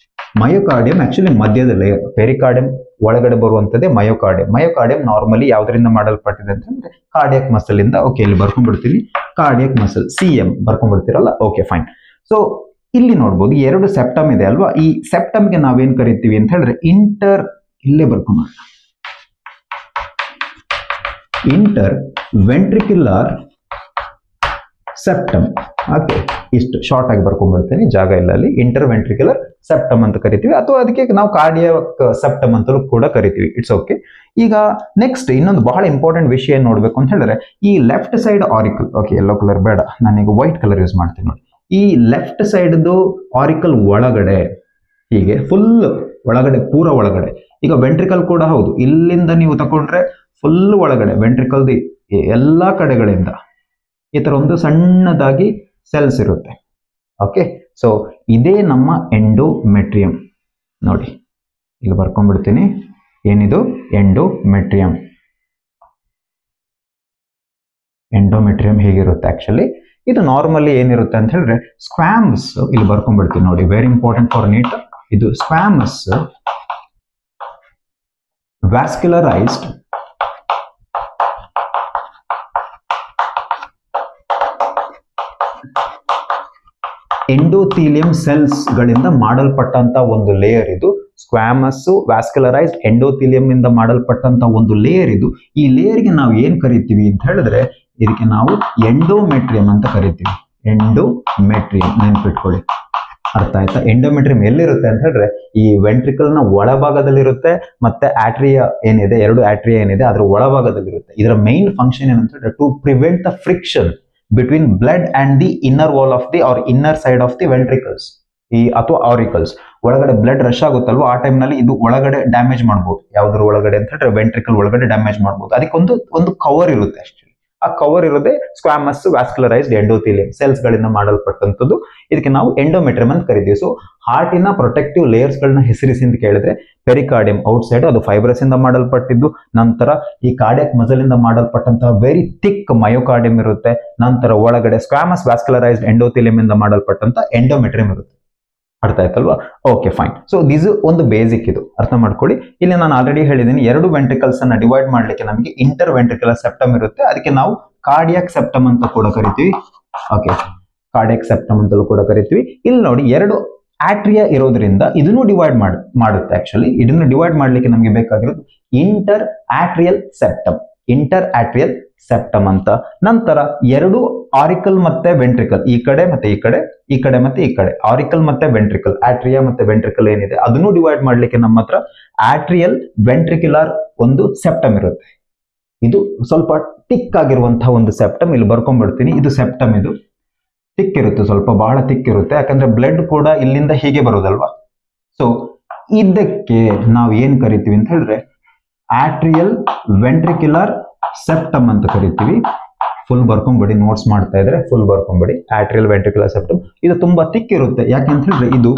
ಮಯೋಕಾರ್ಡಿಯಂ ಆಕ್ಚುಲಿ ಮಧ್ಯದ ಲೇಯರ್. ಪೆರಿಕಾರ್ಡಿಯಂ ಒಳಗಡೆ ಬರುವಂತದ್ದೇ ಮಯೋಕಾರ್ಡಿಯಂ. ಮಯೋಕಾರ್ಡಿಯಂ ನಾರ್ಮಲಿ ಯಾವ್ದರಿಂದ ಮಾಡಲ್ಪಟ್ಟಿದೆ ಅಂತಂದ್ರೆ ಕಾರ್ಡಿಯಕ್ ಮಸಲ್ ಇಂದ. ಓಕೆ, ಇಲ್ಲಿ ಬರ್ಕೊಂಡ್ಬಿಡ್ತೀನಿ, ಕಾರ್ಡಿಯಕ್ ಮಸಲ್, CM ಬರ್ಕೊಂಡ್ಬಿಡ್ತೀರಲ್ಲ. Okay, fine. ಸೊ ಇಲ್ಲಿ ನೋಡ್ಬೋದು ಎರಡು ಸೆಪ್ಟಮ್ ಇದೆ ಅಲ್ವಾ. ಈ ಸೆಪ್ಟಮ್ಗೆ ನಾವೇನ್ ಕರಿತೀವಿ ಅಂತ ಹೇಳಿದ್ರೆ ಇಲ್ಲೇ ಬರ್ಕೊಂಡ ಇಂಟರ್ ವೆಂಟ್ರಿಕ್ಯುಲರ್ ಸೆಪ್ಟಮ್. ಓಕೆ, ಇಷ್ಟು ಶಾರ್ಟ್ ಆಗಿ ಬರ್ಕೊಂಡ್ಬಿಡ್ತೀನಿ, ಜಾಗ ಇಲ್ಲ ಅಲ್ಲಿ. ಇಂಟರ್ ವೆಂಟ್ರಿಕ್ಯುಲರ್ ಸೆಪ್ಟಮ್ ಅಂತ ಕರಿತೀವಿ, ಅಥವಾ ಅದಕ್ಕೆ ನಾವು ಕಾರ್ಡಿಯಾಕ್ ಸೆಪ್ಟಮ್ ಅಂತಲೂ ಕೂಡ ಕರಿತೀವಿ. It's okay. ಈಗ ನೆಕ್ಸ್ಟ್ ಇನ್ನೊಂದು ಬಹಳ ಇಂಪಾರ್ಟೆಂಟ್ ವಿಷಯ ನೋಡ್ಬೇಕು ಅಂತ ಹೇಳಿದ್ರೆ, ಈ left side auricle, okay yellow colour ಬೇಡ, ನಾನೀಗ ವೈಟ್ ಕಲರ್ ಯೂಸ್ ಮಾಡ್ತೀನಿ ನೋಡಿ. ಈ ಲೆಫ್ಟ್ ಸೈಡ್ದು ಆರಿಕಲ್ ಒಳಗಡೆ ಹೀಗೆ ಫುಲ್ ಒಳಗಡೆ, ಪೂರ ಒಳಗಡೆ. ಈಗ ವೆಂಟ್ರಿಕಲ್ ಕೂಡ ಹೌದು, ಇಲ್ಲಿಂದ ನೀವು ತಗೊಂಡ್ರೆ ಫುಲ್ ಒಳಗಡೆ ವೆಂಟ್ರಿಕಲ್ದು ಎಲ್ಲಾ ಕಡೆಗಳಿಂದ ಈ ತರ ಒಂದು ಸಣ್ಣದಾಗಿ ಸೆಲ್ಸ್ ಇರುತ್ತೆ. ಓಕೆ, ಸೊ ಇದೇ ನಮ್ಮ ಎಂಡೋಮೆಟ್ರಿಯಂ. ನೋಡಿ ಇಲ್ಲಿ ಬರ್ಕೊಂಡ್ಬಿಡ್ತೀನಿ, ಏನಿದು ಎಂಡೋಮೆಟ್ರಿಯಂ. ಎಂಡೋಮೆಟ್ರಿಯಂ ಹೇಗಿರುತ್ತೆ ಆಕ್ಚುಲಿ, ಇದು ನಾರ್ಮಲಿ ಏನಿರುತ್ತೆ ಅಂತ ಹೇಳಿದ್ರೆ ಸ್ಕ್ವಾಮಸ್. ಇಲ್ಲಿ ಬರ್ಕೊಂಡ್ಬಿಡ್ತೀನಿ ನೋಡಿ, ವೆರಿ ಇಂಪಾರ್ಟೆಂಟ್ ಫಾರ್ ನೀಟ್. ಇದು ಸ್ಕ್ವಾಮಸ್ ವ್ಯಾಸ್ಕ್ಯುಲರೈಸ್ಡ್ ಎಂಡೋಥೀಲಿಯಂ ಸೆಲ್ಸ್ ಗಳಿಂದ ಮಾಡಲ್ಪಟ್ಟಂತ ಒಂದು ಲೇಯರ್ ಇದು. ಸ್ಕ್ವಾಮಸ್ ವ್ಯಾಸ್ಕ್ಯುಲರೈಸ್ಡ್ ಎಂಡೋಥೀಲಿಯಂ ಇಂದ ಮಾಡಲ್ಪಟ್ಟಂತ ಒಂದು ಲೇಯರ್ ಇದು. ಈ ಲೇಯರ್ಗೆ ನಾವು ಏನ್ ಕರಿತೀವಿ ಅಂತ ಹೇಳಿದ್ರೆ, ಇದಕ್ಕೆ ನಾವು ಎಂಡೋಮೆಟ್ರಿಯಂ ಅಂತ ಕರಿತೀವಿ. ಎಂಡೋಮೆಟ್ರಿಯಂ ನೆನ್ಪಿಟ್ಕೊಳ್ಳಿ, ಅರ್ಥ ಆಯ್ತಾ? ಎಂಡೋಮೆಟ್ರಿಯಂ ಎಲ್ಲಿರುತ್ತೆ ಅಂತ ಹೇಳಿದ್ರೆ ಈ ವೆಂಟ್ರಿಕಲ್ ನ ಒಳಭಾಗದಲ್ಲಿರುತ್ತೆ, ಮತ್ತೆ ಆಟ್ರಿಯಾ ಏನಿದೆ, ಎರಡು ಆಟ್ರಿಯಾ ಏನಿದೆ ಅದರ ಒಳಭಾಗದಲ್ಲಿರುತ್ತೆ. ಇದರ ಮೈನ್ ಫಂಕ್ಷನ್ ಏನಂತ ಹೇಳಿದ್ರೆ to prevent the friction between blood and the inner wall of the or inner side of the ventricles, ಈ ಅಥವಾ ಆರಿಕಲ್ಸ್. ಒಳಗಡೆ ಬ್ಲಡ್ ರಶ್ ಆಗುತ್ತಲ್ವ, ಆ ಟೈಮ್ ನಲ್ಲಿ ಇದು ಒಳಗಡೆ ಡ್ಯಾಮೇಜ್ ಮಾಡಬಹುದು. ಯಾವ್ದ್ರ ಒಳಗಡೆ ಅಂತ ಹೇಳಿದ್ರೆ ವೆಂಟ್ರಿಕಲ್ ಒಳಗಡೆ ಡ್ಯಾಮೇಜ್ ಮಾಡಬಹುದು. ಅದಕ್ಕೆ ಒಂದು ಕವರ್ ಇರುತ್ತೆ ಆಕ್ಚುಲಿ. ಆ ಕವರ್ ಇರೋದೇ ಸ್ಕ್ವಾಮಸ್ ವ್ಯಾಸ್ಕ್ಯುಲರೈಸ್ಡ್ ಎಂಡೋಥೀಲಿಯಂ ಸೆಲ್ಸ್ ಗಳಿಂದ ಮಾಡಲ್ಪಟ್ಟಂತದ್ದು. ಇದಕ್ಕೆ ನಾವು ಎಂಡೋಮೆಟ್ರಿಯಂ ಅಂತ ಕರಿತೀವಿ. ಸೊ ಹಾರ್ಟಿನ ಪ್ರೊಟೆಕ್ಟಿವ್ ಲೇಯರ್ಸ್ ಗಳನ್ನ ಹೆಸರಿಸಿ ಅಂತ ಕೇಳಿದ್ರೆ, ಪೆರಿಕಾರ್ಡಿಯಂ ಔಟ್ ಸೈಡ್ ಅದು ಫೈಬ್ರಸ್ ಇಂದ ಮಾಡಲ್ಪಟ್ಟಿದ್ದು. ನಂತರ ಈ ಕಾರ್ಡಿಯಾಕ್ ಮಸಲ್ ಇಂದ ಮಾಡಲ್ಪಟ್ಟಂತಹ ವೆರಿ ಥಿಕ್ ಮಯೋಕಾರ್ಡಿಯಂ ಇರುತ್ತೆ. ನಂತರ ಒಳಗಡೆ ಸ್ಕ್ವಾಮಸ್ ವ್ಯಾಸ್ಕ್ಯುಲರೈಸ್ಡ್ ಎಂಡೋಥೀಲಿಯಂ ಇಂದ ಮಾಡಲ್ಪಟ್ಟಂತ ಎಂಡೋಮೆಟ್ರಿಯಂ ಇರುತ್ತೆ. ಅರ್ಥ ಆಯ್ತಲ್ವಾ? Okay fine. ಸೊ ದಿಸ್ ಒಂದು ಬೇಸಿಕ್, ಇದು ಅರ್ಥ ಮಾಡ್ಕೊಳ್ಳಿ. ಇಲ್ಲಿ ನಾನು ಆಲ್ರೆಡಿ ಹೇಳಿದ್ದೀನಿ, ಎರಡು ವೆಂಟ್ರಿಕಲ್ಸ್ ಅನ್ನ ಡಿವೈಡ್ ಮಾಡ್ಲಿಕ್ಕೆ ನಮಗೆ ಇಂಟರ್ ವೆಂಟ್ರಿಕ್ಯುಲರ್ ಸೆಪ್ಟಮ್ ಇರುತ್ತೆ, ಅದಕ್ಕೆ ನಾವು ಕಾರ್ಡಿಯಾಕ್ ಸೆಪ್ಟಮ್ ಅಂತ ಕೂಡ ಕರಿತೀವಿ. ಓಕೆ, ಕಾರ್ಡಿಯಾಕ್ ಸೆಪ್ಟಮ್ ಅಂತಲೂ ಕೂಡ ಕರಿತೀವಿ. ಇಲ್ಲಿ ನೋಡಿ, ಎರಡು ಆಟ್ರಿಯಾ ಇರೋದ್ರಿಂದ ಇದನ್ನು ಡಿವೈಡ್ ಮಾಡುತ್ತೆ. ಆಕ್ಚುಲಿ ಇದನ್ನು ಡಿವೈಡ್ ಮಾಡ್ಲಿಕ್ಕೆ ನಮಗೆ ಬೇಕಾಗಿರೋದು ಇಂಟರ್ ಆಟ್ರಿಯಲ್ ಸೆಪ್ಟಮ್. ಇಂಟರ್ ಆಟ್ರಿಯಲ್ ಸೆಪ್ಟಮ್ ಅಂತ. ನಂತರ ಎರಡು ಆರಿಕಲ್ ಮತ್ತೆ ವೆಂಟ್ರಿಕಲ್, ಈ ಕಡೆ ಮತ್ತೆ ಈ ಕಡೆ, ಈ ಕಡೆ ಮತ್ತೆ ಈ ಕಡೆ, ಆರಿಕಲ್ ಮತ್ತೆ ವೆಂಟ್ರಿಕಲ್, ಆಟ್ರಿಯಾ ಮತ್ತೆ ವೆಂಟ್ರಿಕಲ್ ಏನಿದೆ ಅದನ್ನು ಡಿವೈಡ್ ಮಾಡ್ಲಿಕ್ಕೆ ನಮ್ಮ ಹತ್ರ ಆಟ್ರಿಯಲ್ ವೆಂಟ್ರಿಕ್ಯುಲರ್ ಒಂದು ಸೆಪ್ಟಮ್ ಇರುತ್ತೆ. ಇದು ಸ್ವಲ್ಪ ಥಿಕ್ ಆಗಿರುವಂತಹ ಒಂದು ಸೆಪ್ಟಮ್. ಇಲ್ಲಿ ಬರ್ಕೊಂಡ್ಬಿಡ್ತೀನಿ, ಇದು ಸೆಪ್ಟಮ್. ಇದು ಥಿಕ್ ಇರುತ್ತೆ, ಸ್ವಲ್ಪ ಬಹಳ ಥಿಕ್ ಇರುತ್ತೆ, ಯಾಕಂದ್ರೆ ಬ್ಲಡ್ ಕೂಡ ಇಲ್ಲಿಂದ ಹೀಗೆ ಬರೋದಲ್ವಾ. ಸೊ ಇದಕ್ಕೆ ನಾವು ಏನ್ ಕರಿತೀವಿ ಅಂತ ಹೇಳಿದ್ರೆ ಆಟ್ರಿಯಲ್ ವೆಂಟ್ರಿಕ್ಯುಲರ್ ಸೆಪ್ಟಮ್ ಅಂತ ಕರಿತೀವಿ. ಫುಲ್ ಬರ್ಕೊಂಬಿಡಿ, ನೋಟ್ಸ್ ಮಾಡ್ತಾ ಇದ್ರೆ ಫುಲ್ ಬರ್ಕೊಂಬಿಡಿ. ಆಟ್ರಿಯಲ್ ವೆಂಟ್ರಿಕ್ಯುಲರ್ ಸೆಪ್ಟಮ್ ಇದು ತುಂಬಾ ಥಿಕ್ ಇರುತ್ತೆ. ಯಾಕೆಂತ ಹೇಳಿದ್ರೆ ಇದು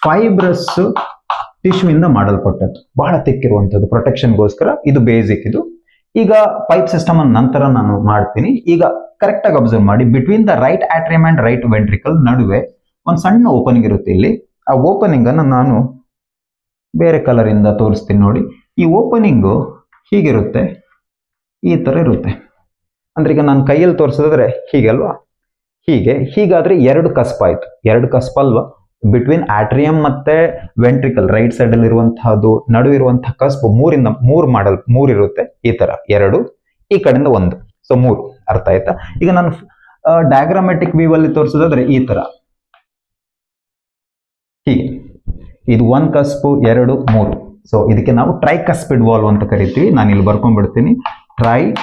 ಫೈಬ್ರಸ್ ಟಿಶ್ಯೂ ಇಂದ ಮಾಡಲ್ಪಟ್ಟದ್ದು, ಬಹಳ ಥಿಕ್ ಇರುವಂತದ್ದು. ಪ್ರೊಟೆಕ್ಷನ್ಗೋಸ್ಕರ ಇದು ಬೇಸಿಕ್. ಇದು ಈಗ ಪೈಪ್ ಸಿಸ್ಟಮ್ ಅನ್ನು ನಂತರ ನಾನು ಮಾಡ್ತೀನಿ. ಈಗ ಕರೆಕ್ಟ್ ಆಗಿ ಅಬ್ಸರ್ವ್ ಮಾಡಿ, between the right atrium and right ventricle ನಡುವೆ ಒಂದು ಸಣ್ಣ ಓಪನಿಂಗ್ ಇರುತ್ತೆ. ಇಲ್ಲಿ ಆ ಓಪನಿಂಗ್ ಅನ್ನು ನಾನು ಬೇರೆ ಕಲರ್ ಇಂದ ತೋರಿಸ್ತೀನಿ ನೋಡಿ. ಈ ಓಪನಿಂಗು ಹೀಗಿರುತ್ತೆ, ಈ ತರ ಇರುತ್ತೆ. ಅಂದ್ರೆ ಈಗ ನಾನು ಕೈಯಲ್ಲಿ ತೋರಿಸಿದ್ರೆ ಹೀಗೆ ಅಲ್ವಾ, ಹೀಗಾದ್ರೆ ಎರಡು ಕಸ್ಪ್ ಆಯ್ತು. ಎರಡು ಕಸ್ಪ್ ಅಲ್ವಾ, ಬಿಟ್ವೀನ್ ಆಟ್ರಿಯಂ ಮತ್ತೆ ವೆಂಟ್ರಿಕಲ್ ರೈಟ್ ಸೈಡ್ ಅಲ್ಲಿ ಇರುವಂತಹದ್ದು ನಡುವಿರುವಂತಹ ಕಸ್ಪ್ ಮೂರು ಇರುತ್ತೆ. ಈ ತರ ಎರಡು, ಈ ಕಡೆಯಿಂದ ಒಂದು, ಸೊ ಮೂರು. ಅರ್ಥ ಆಯ್ತಾ? ಈಗ ನಾನು ಡಯಾಗ್ರಾಮ್ಯಾಟಿಕ್ ವ್ಯೂ ಅಲ್ಲಿ ತೋರಿಸೋದಾದ್ರೆ ಈ ತರ, ಹೀಗೆ ಇದು ಒಂದ್ ಕಸ್ಪು, ಎರಡು, ಮೂರು. ಸೊ ಇದಕ್ಕೆ ನಾವು ಟ್ರೈಕಸ್ಪಿಡ್ ವಾಲ್ವ್ ಅಂತ ಕರಿತೀವಿ. ನಾನು ಇಲ್ಲಿ ಬರ್ಕೊಂಡ್ಬಿಡ್ತೀನಿ, ಟ್ರೈಕಸ್ಪಿಡ್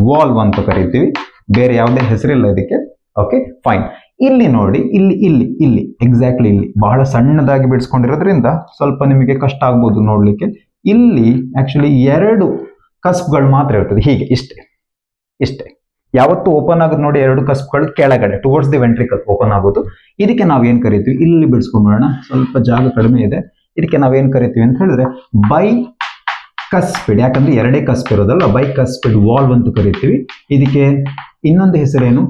ವಾಲ್ವ್ ಅಂತ ಕರಿತೀವಿ, ಬೇರೆ ಯಾವುದೇ ಹೆಸರಿಲ್ಲ ಇದಕ್ಕೆ. Okay fine. ಇಲ್ಲಿ ನೋಡಿ, ಇಲ್ಲಿ ಎಕ್ಸಾಕ್ಟ್ಲಿ ಇಲ್ಲಿ ಬಹಳ ಸಣ್ಣದಾಗಿ ಬಿಡಿಸ್ಕೊಂಡಿರೋದ್ರಿಂದ ಸ್ವಲ್ಪ ನಿಮಗೆ ಕಷ್ಟ ಆಗ್ಬೋದು ನೋಡ್ಲಿಕ್ಕೆ. ಇಲ್ಲಿ ಆಕ್ಚುಲಿ ಎರಡು ಕಸ್ಪ್ಗಳು ಮಾತ್ರ ಇರ್ತದೆ, ಹೀಗೆ ಇಷ್ಟೇ. ಯಾವತ್ತು ಓಪನ್ ಆಗೋದು ನೋಡಿ, ಎರಡು ಕಸ್ಪ್ಗಳು ಕೆಳಗಡೆ ಟುವರ್ಡ್ಸ್ ದಿ ವೆಂಟ್ರಿಕಲ್ ಓಪನ್ ಆಗೋದು. ಇದಕ್ಕೆ ನಾವು ಏನ್ ಕರಿತೀವಿ, ಇಲ್ಲಿ ಬಿಡಿಸ್ಕೊಂಡ್ಬಿಡೋಣ, ಸ್ವಲ್ಪ ಜಾಗ ಕಡಿಮೆ ಇದೆ. ಇದಕ್ಕೆ ನಾವೇನ್ ಕರಿತೀವಿ ಅಂತ ಹೇಳಿದ್ರೆ ಬೈ ಕಸ್ಪಿಡ್, ಯಾಕಂದ್ರೆ ಎರಡೇ ಕಸ್ಪ್ ಇರೋದಲ್ಲ, ಬೈ ಕಸ್ಪಿಡ್ ವಾಲ್ವ್ ಅಂತ ಕರಿತೀವಿ. ಇದಕ್ಕೆ ಇನ್ನೊಂದು ಹೆಸರೇನು,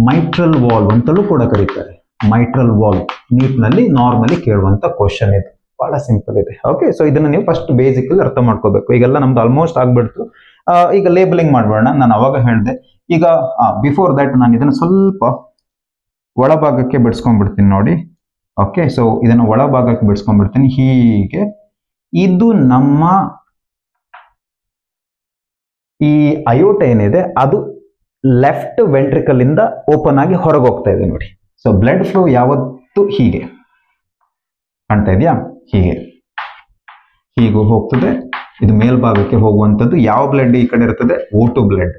ಮೈಟ್ರಲ್ ವಾಲ್ವ್ ಅಂತಲೂ ಕೂಡ ಕರೀತಾರೆ. ಮೈಟ್ರಲ್ ವಾಲ್ವ್ ನೀಟ್ ನಲ್ಲಿ ನಾರ್ಮಲಿ ಕೇಳುವಂತ ಕ್ವಶನ್ ಇದು, ಬಹಳ ಸಿಂಪಲ್ ಇದೆ. ಓಕೆ, ಸೊ ಇದನ್ನ ನೀವು ಫಸ್ಟ್ ಬೇಸಿಕ್ ಅಲ್ಲಿ ಅರ್ಥ ಮಾಡ್ಕೋಬೇಕು. ಈಗೆಲ್ಲ ನಮ್ದು ಆಲ್ಮೋಸ್ಟ್ ಆಗ್ಬಿಡ್ತು. ಈಗ ಲೇಬಲಿಂಗ್ ಮಾಡ್ಬೇಡ, ನಾನು ಅವಾಗ ಹೇಳಿದೆ. ಈಗ ಬಿಫೋರ್ ದಟ್ ನಾನು ಇದನ್ನ ಸ್ವಲ್ಪ ಒಳಭಾಗಕ್ಕೆ ಬಿಡಿಸ್ಕೊಂಡ್ಬಿಡ್ತೀನಿ ನೋಡಿ. ಓಕೆ, ಸೊ ಇದನ್ನ ಒಳಭಾಗಕ್ಕೆ ಬಿಡಿಸ್ಕೊಂಡ್ಬಿಡ್ತೀನಿ ಹೀಗೆ. ಇದು ನಮ್ಮ ಈ ಅಯೋಟ ಏನಿದೆ ಅದು ಲೆಫ್ಟ್ ವೆಂಟ್ರಿಕಲ್ ಇಂದ ಓಪನ್ ಆಗಿ ಹೊರಗೆ ಹೋಗ್ತಾ ಇದೆ ನೋಡಿ. ಸೊ ಬ್ಲಡ್ ಫ್ಲೋ ಯಾವತ್ತು ಹೀಗೆ ಕಾಣ್ತಾ ಇದೆಯಾ, ಹೀಗೂ ಹೋಗ್ತದೆ. ಇದು ಮೇಲ್ಭಾಗಕ್ಕೆ ಹೋಗುವಂಥದ್ದು. ಯಾವ ಬ್ಲಡ್ ಈ ಕಡೆ ಇರ್ತದೆ? O2 blood.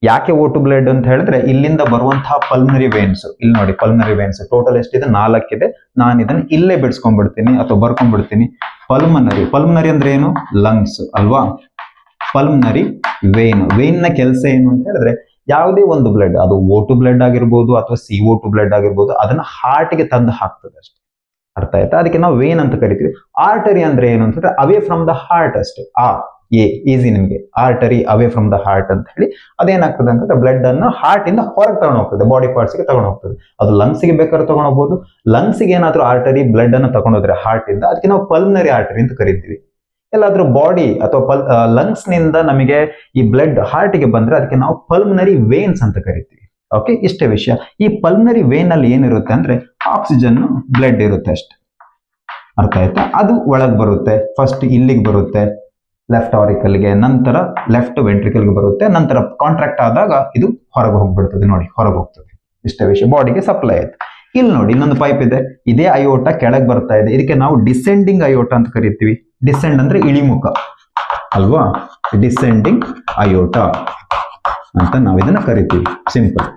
ಯಾಕೆ O2 ಬ್ಲಡ್ ಅಂತ ಹೇಳಿದ್ರೆ ಇಲ್ಲಿಂದ ಬರುವಂತಹ ಪಲ್ಮನರಿ ವೇನ್ಸ್, ಇಲ್ಲಿ ನೋಡಿ ಪಲ್ಮನರಿ ವೇನ್ಸ್ ಟೋಟಲ್ ಎಷ್ಟಿದೆ? 4 ಇದೆ. ನಾನು ಇದನ್ನ ಇಲ್ಲೇ ಬಿಡಿಸ್ಕೊಂಡ್ಬಿಡ್ತೀನಿ ಅಥವಾ ಬರ್ಕೊಂಡ್ಬಿಡ್ತೀನಿ. ಪಲ್ಮನರಿ ಅಂದ್ರೆ ಏನು? ಲಂಗ್ಸ್ ಅಲ್ವಾ? ಪಲ್ಮನರಿ ವೇನ್ ನ ಕೆಲಸ ಏನು ಅಂತ ಹೇಳಿದ್ರೆ ಯಾವುದೇ ಒಂದು ಬ್ಲಡ್, ಅದು O2 ಬ್ಲಡ್ ಆಗಿರ್ಬೋದು ಅಥವಾ CO2 ಬ್ಲಡ್ ಆಗಿರ್ಬೋದು, ಅದನ್ನ ಹಾರ್ಟ್ಗೆ ತಂದು ಹಾಕ್ತದೆ ಅಷ್ಟೇ. ಅರ್ಥ ಆಯ್ತಾ? ಅದಕ್ಕೆ ನಾವು ವೇನ್ ಅಂತ ಕರಿತೀವಿ. ಆರ್ಟರಿ ಅಂದ್ರೆ ಏನು ಅಂತಂದ್ರೆ ಅವೇ ಫ್ರಮ್ ದ ಹಾರ್ಟ್ ಅಷ್ಟೇ. ಈಸಿ ನಿಮಗೆ, artery away from the heart ಅಂತ ಹೇಳಿ. ಅದೇನಾಗ್ತದೆ ಅಂತಂದ್ರೆ ಬ್ಲಡ್ ಅನ್ನು ಹಾರ್ಟ್ ಇಂದ ಹೊರಗೆ ತಗೊಂಡು ಹೋಗ್ತದೆ, ಬಾಡಿ ಪಾರ್ಟ್ಸ್ ಗೆ ತಗೊಂಡು ಹೋಗ್ತದೆ. ಅದು ಲಂಗ್ಸ್ ಗೆ ಬೇಕಾದ್ರೆ ತಗೊಂಡು ಹೋಗ್ಬೋದು. ಲಂಗ್ಸ್ ಗೆ ಏನಾದ್ರೂ ಆರ್ಟರಿ ಬ್ಲಡ್ ಅನ್ನು ತಗೊಂಡೋದ್ರೆ ಹಾರ್ಟ್ ಇಂದ, ಅದಕ್ಕೆ ನಾವು ಪಲ್ಮನರಿ ಆರ್ಟರಿ ಅಂತ ಕರಿತೀವಿ. ಎಲ್ಲಾದ್ರೂ ಬಾಡಿ ಅಥವಾ ಲಂಗ್ಸ್ ನಿಂದ ನಮಗೆ ಈ ಬ್ಲಡ್ ಹಾರ್ಟ್ ಗೆ ಬಂದ್ರೆ ಅದಕ್ಕೆ ನಾವು ಪಲ್ಮನರಿ ವೇನ್ಸ್ ಅಂತ ಕರಿತೀವಿ. ಓಕೆ, ಇಷ್ಟೇ ವಿಷಯ. ಈ ಪಲ್ಮನರಿ ವೇನ್ ಅಲ್ಲಿ ಏನಿರುತ್ತೆ ಅಂದ್ರೆ ಆಕ್ಸಿಜನ್ ಬ್ಲಡ್ ಇರುತ್ತೆ ಅಷ್ಟೇ. ಅರ್ಥ ಆಯ್ತಾ? ಅದು ಒಳಗೆ ಬರುತ್ತೆ. ಫಸ್ಟ್ ಇಲ್ಲಿಗೆ ಬರುತ್ತೆ ಲೆಫ್ಟ್ ಆರಿಕಲ್ಗೆ, ನಂತರ ಲೆಫ್ಟ್ ವೆಂಟ್ರಿಕಲ್ಗೆ ಬರುತ್ತೆ. ನಂತರ ಕಾಂಟ್ರಾಕ್ಟ್ ಆದಾಗ ಇದು ಹೊರಗೆ ಹೋಗ್ಬಿಡ್ತದೆ ನೋಡಿ, ಹೊರಗೆ ಹೋಗ್ತದೆ. ಇಷ್ಟೇ ವಿಷಯ, ಬಾಡಿಗೆ ಸಪ್ಲೈ ಆಯ್ತು. ಇಲ್ಲಿ ನೋಡಿ ಇನ್ನೊಂದು ಪೈಪ್ ಇದೆ. ಇದೇ ಅಯೋಟ ಕೆಳಗೆ ಬರ್ತಾ ಇದೆ. ಇದಕ್ಕೆ ನಾವು ಡಿಸೆಂಡಿಂಗ್ ಅಯೋಟ ಅಂತ ಕರಿತೀವಿ. ಡಿಸೆಂಡ್ ಅಂದ್ರೆ ಇಳಿಮುಖ ಅಲ್ವಾ? ಡಿಸೆಂಡಿಂಗ್ ಅಯೋಟ ಅಂತ ನಾವು ಇದನ್ನ ಕರಿತೀವಿ. ಸಿಂಪಲ್.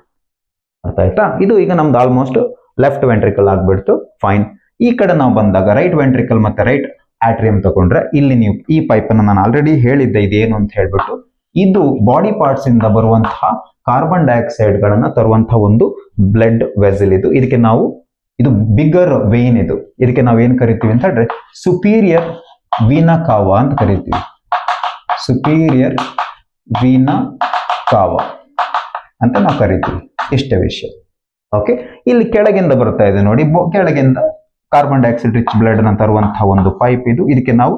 ಅರ್ಥ ಆಯ್ತಾ? ಇದು ಈಗ ನಮ್ದು ಆಲ್ಮೋಸ್ಟ್ ಲೆಫ್ಟ್ ವೆಂಟ್ರಿಕಲ್ ಆಗ್ಬಿಡ್ತು. ಫೈನ್. ಈ ಕಡೆ ನಾವು ಬಂದಾಗ ರೈಟ್ ವೆಂಟ್ರಿಕಲ್ ಮತ್ತೆ ರೈಟ್ ಆಟ್ರಿಯಂ ತಗೊಂಡ್ರೆ ಇಲ್ಲಿ ನೀವು ಈ ಪೈಪ್ ಅನ್ನು ನಾನು ಆಲ್ರೆಡಿ ಹೇಳಿದ್ದೆ ಇದೇನು ಅಂತ ಹೇಳ್ಬಿಟ್ಟು, ಇದು ಬಾಡಿ ಪಾರ್ಟ್ಸ್ ಇಂದ ಬರುವಂತಹ ಕಾರ್ಬನ್ ಡೈಆಕ್ಸೈಡ್ ಗಳನ್ನ ತರುವಂತಹ ಒಂದು ಬ್ಲಡ್ ವೆಸಲ್. ಇದಕ್ಕೆ ನಾವು, ಇದು ಬಿಗರ್ ವೇನ್. ಇದಕ್ಕೆ ನಾವು ಏನ್ ಕರಿತೀವಿ ಅಂತ ಹೇಳಿದ್ರೆ ಸುಪೀರಿಯರ್ ವೀನಾ ಕಾವಾ ಅಂತ ಕರಿತೀವಿ. ಸುಪೀರಿಯರ್ ವೀನಾ ಕಾವಾ ಅಂತ ನಾವು ಕರಿತೀವಿ. ಇಷ್ಟೇ ವಿಷಯ. ಓಕೆ, ಇಲ್ಲಿ ಕೆಳಗಿಂದ ಬರ್ತಾ ಇದೆ ನೋಡಿ, ಕೆಳಗಿಂದ ಕಾರ್ಬನ್ ಡೈಆಕ್ಸೈಡ್ ರಿಚ್ ಬ್ಲಡ್ ಅನ್ನು ತರುವಂತಹ ಒಂದು ಪೈಪ್ ಇದು. ಇದಕ್ಕೆ ನಾವು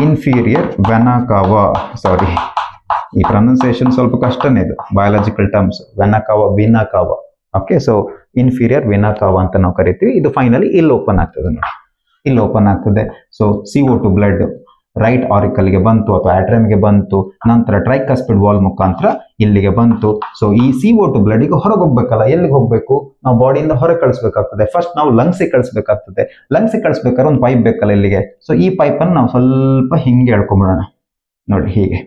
ಇನ್ಫೀರಿಯರ್ ವೆನಾ ಕಾವಾ, ಸಾರಿ ಈ ಪ್ರೊನೌನ್ಸಿಯೇಷನ್ ಸ್ವಲ್ಪ ಕಷ್ಟನೇ ಇದು, biological terms. Vena cava, vena cava. Okay, so inferior vena cava ಅಂತ ನಾವು ಕರಿತೀವಿ. ಇದು ಫೈನಲಿ ಇಲ್ಲಿ ಓಪನ್ ಆಗ್ತದೆ ನೋಡಿ, ಇಲ್ಲಿ ಓಪನ್ ಆಗ್ತದೆ. ಸೊ CO2 ಬ್ಲಡ್ ರೈಟ್ ಆರಿಕಲ್ಗೆ ಬಂತು ಅಥವಾ ಆಟ್ರಿಯಂಗೆ ಬಂತು, ನಂತರ ಟ್ರೈಕಸ್ಪಿಡ್ ವಾಲ್ ಮುಖಾಂತರ ಇಲ್ಲಿಗೆ ಬಂತು. ಸೊ ಈ CO2 ಬ್ಲಡ್ ಈಗ ಹೊರಗೆ ಹೋಗ್ಬೇಕಲ್ಲ, ಎಲ್ಲಿಗೆ ಹೋಗ್ಬೇಕು? ನಾವು ಬಾಡಿಯಿಂದ ಹೊರಗೆ ಕಳಿಸ್ಬೇಕಾಗ್ತದೆ. ಫಸ್ಟ್ ನಾವು ಲಂಗ್ಸಿಗೆ ಕಳಿಸ್ಬೇಕಾಗ್ತದೆ. ಲಂಗ್ಸಿಗೆ ಕಳಿಸ್ಬೇಕಾದ್ರೆ ಒಂದು ಪೈಪ್ ಬೇಕಲ್ಲ ಇಲ್ಲಿಗೆ. ಸೊ ಈ ಪೈಪ್ ಅನ್ನು ನಾವು ಸ್ವಲ್ಪ ಹಿಂಗೆ ಎಳ್ಕೊಂಡ್ಬಿಡೋಣ ನೋಡಿ, ಹೀಗೆ.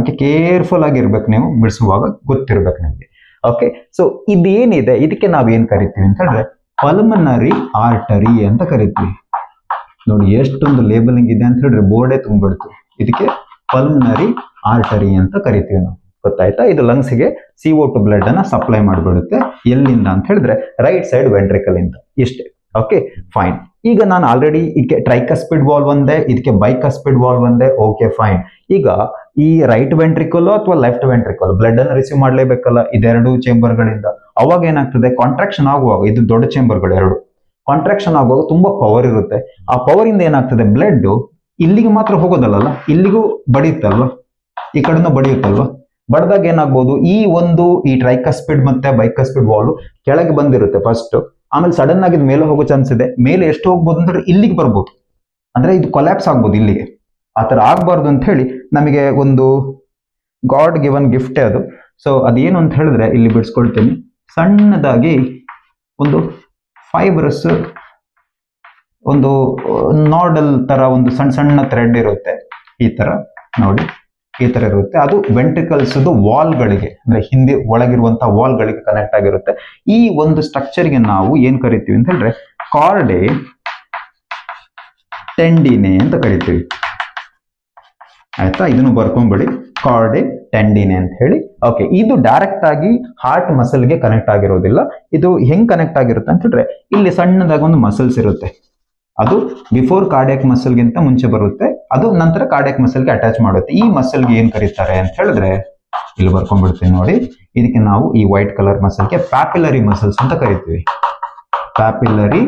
ಓಕೆ, ಕೇರ್ಫುಲ್ ಆಗಿರ್ಬೇಕು ನೀವು, ಬಿಡಿಸುವಾಗ ಗೊತ್ತಿರ್ಬೇಕು ನಿಮಗೆ. ಓಕೆ, ಸೊ ಇದೇನಿದೆ ಇದಕ್ಕೆ ನಾವು ಏನ್ ಕರಿತೀವಿ ಅಂತ ಹೇಳಿದ್ರೆ ಪಲ್ಮನರಿ ಆರ್ಟರಿ ಅಂತ ಕರಿತೀವಿ. ನೋಡಿ ಎಷ್ಟೊಂದು ಲೇಬಲಿಂಗ್ ಇದೆ ಅಂತ ಹೇಳಿದ್ರೆ ಬೋರ್ಡೇ ತುಂಬಿಡ್ತು. ಇದಕ್ಕೆ ಪಲ್ಮನರಿ ಆರ್ಟರಿ ಅಂತ ಕರಿತೀವಿ ನಾವು. ಗೊತ್ತಾಯ್ತಾ? ಇದು ಲಂಗ್ಸ್ಗೆ CO2 ಬ್ಲಡ್ ಅನ್ನ ಸಪ್ಲೈ ಮಾಡಿಬಿಡುತ್ತೆ. ಎಲ್ಲಿಂದ ಅಂತ ಹೇಳಿದ್ರೆ ರೈಟ್ ಸೈಡ್ ವೆಂಟ್ರಿಕಲ್ ಇಂದ. ಇಷ್ಟೇ. Okay, fine. ಈಗ ನಾನು ಆಲ್ರೆಡಿ ಇದಕ್ಕೆ ಟ್ರೈಕಸ್ಪಿಡ್ ವಾಲ್ವ್ ಒಂದೇ, ಇದಕ್ಕೆ ಬೈಕಸ್ಪಿಡ್ ವಾಲ್ವ್ ಒಂದೇ. Okay, fine. ಈಗ ಈ ರೈಟ್ ವೆಂಟ್ರಿಕಲ್ ಅಥವಾ ಲೆಫ್ಟ್ ವೆಂಟ್ರಿಕಲ್ ಬ್ಲಡ್ ಅನ್ನು ರಿಸೀವ್ ಮಾಡ್ಲೇಬೇಕಲ್ಲ ಇದೆರಡು ಚೇಂಬರ್ ಗಳಿಂದ. ಅವಾಗ ಏನಾಗ್ತದೆ, ಕಾಂಟ್ರಾಕ್ಷನ್ ಆಗುವಾಗ, ಇದು ದೊಡ್ಡ ಚೇಂಬರ್ಗಳು ಎರಡು, ಕಾಂಟ್ರಾಕ್ಷನ್ ಆಗುವಾಗ ತುಂಬಾ ಪವರ್ ಇರುತ್ತೆ. ಆ ಪವರ್ ಇಂದ ಏನಾಗ್ತದೆ, ಬ್ಲಡ್ ಇಲ್ಲಿಗೆ ಮಾತ್ರ ಹೋಗೋದಲ್ಲ, ಇಲ್ಲಿಗೂ ಬಡಿಯುತ್ತಲ್ವಾ, ಈ ಕಡೆನೂ ಬಡಿಯುತ್ತಲ್ವಾ. ಬಡ್ದಾಗ ಏನಾಗ್ಬೋದು, ಈ ಟ್ರೈಕಸ್ಪಿಡ್ ಮತ್ತೆ ಬೈಕಸ್ಪಿಡ್ ವಾಲ್ವ್ ಕೆಳಗೆ ಬಂದಿರುತ್ತೆ ಫಸ್ಟ್, ಆಮೇಲೆ ಸಡನ್ ಆಗಿ ಮೇಲೆ ಹೋಗೋ ಚಾನ್ಸ್ ಇದೆ. ಮೇಲೆ ಎಷ್ಟು ಹೋಗ್ಬೋದು ಅಂದ್ರೆ ಇಲ್ಲಿಗೆ ಬರ್ಬೋದು, ಅಂದ್ರೆ ಇದು ಕೊಲ್ಯಾಪ್ಸ್ ಆಗ್ಬೋದು ಇಲ್ಲಿಗೆ. ಆತರ ಆಗ್ಬಾರ್ದು ಅಂತ ಹೇಳಿ ನಮಗೆ ಒಂದು ಗಾಡ್ ಗಿವನ್ ಗಿಫ್ಟೇ ಅದು. ಸೊ ಅದೇನು ಅಂತ ಹೇಳಿದ್ರೆ ಇಲ್ಲಿ ಬಿಡಿಸ್ಕೊಳ್ತೀನಿ. ಸಣ್ಣದಾಗಿ ಒಂದು ಫೈಬ್ರಸ್ ಒಂದು ನಾಡಲ್ ತರ ಒಂದು ಸಣ್ಣ ಥ್ರೆಡ್ ಇರುತ್ತೆ. ಈ ತರ ನೋಡಿ, ಈ ತರ ಇರುತ್ತೆ. ಅದು ವೆಂಟ್ರಿಕಲ್ಸ್ ವಾಲ್ಗಳಿಗೆ, ಅಂದ್ರೆ ಹಿಂದೆ ಒಳಗಿರುವಂತಹ ವಾಲ್ಗಳಿಗೆ ಕನೆಕ್ಟ್ ಆಗಿರುತ್ತೆ. ಈ ಒಂದು ಸ್ಟ್ರಕ್ಚರ್ಗೆ ನಾವು ಏನ್ ಕರಿತೀವಿ ಅಂತ ಹೇಳಿದ್ರೆ ಕಾರ್ಡೆ ಟೆಂಡಿನೆ ಅಂತ ಕರಿತೀವಿ. ಆಯ್ತಾ? ಇದನ್ನು ಬರ್ಕೊಂಡ್ಬಿಡಿ, ಕಾರ್ಡೆ ಟೆಂಡಿನೆ ಅಂತ ಹೇಳಿ. ಓಕೆ, ಇದು ಡೈರೆಕ್ಟ್ ಆಗಿ ಹಾರ್ಟ್ ಮಸಲ್ಗೆ ಕನೆಕ್ಟ್ ಆಗಿರೋದಿಲ್ಲ. ಇದು ಹೆಂಗ್ ಕನೆಕ್ಟ್ ಆಗಿರುತ್ತೆ ಅಂತ ಹೇಳಿದ್ರೆ ಇಲ್ಲಿ ಸಣ್ಣದಾಗಿ ಒಂದು ಮಸಲ್ಸ್ ಇರುತ್ತೆ. ಅದು ಬಿಫೋರ್ ಕಾರ್ಡಿಯಾಕ್ ಮಸಲ್ಗಿಂತ ಮುಂಚೆ ಬರುತ್ತೆ, ಅದು ನಂತರ ಕಾರ್ಡಿಯಾಕ್ ಮಸಲ್ಗೆ ಅಟ್ಯಾಚ್ ಮಾಡುತ್ತೆ. ಈ ಮಸಲ್ಗೆ ಏನ್ ಕರೀತಾರೆ ಅಂತ ಹೇಳಿದ್ರೆ ಇಲ್ಲಿ ಬರ್ಕೊಂಡ್ಬಿಡ್ತೀನಿ ನೋಡಿ. ಇದಕ್ಕೆ ನಾವು ಈ ವೈಟ್ ಕಲರ್ ಮಸಲ್ಗೆ ಪ್ಯಾಪಿಲರಿ ಮಸಲ್ಸ್ ಅಂತ ಕರಿತೀವಿ. ಪ್ಯಾಪಿಲರಿ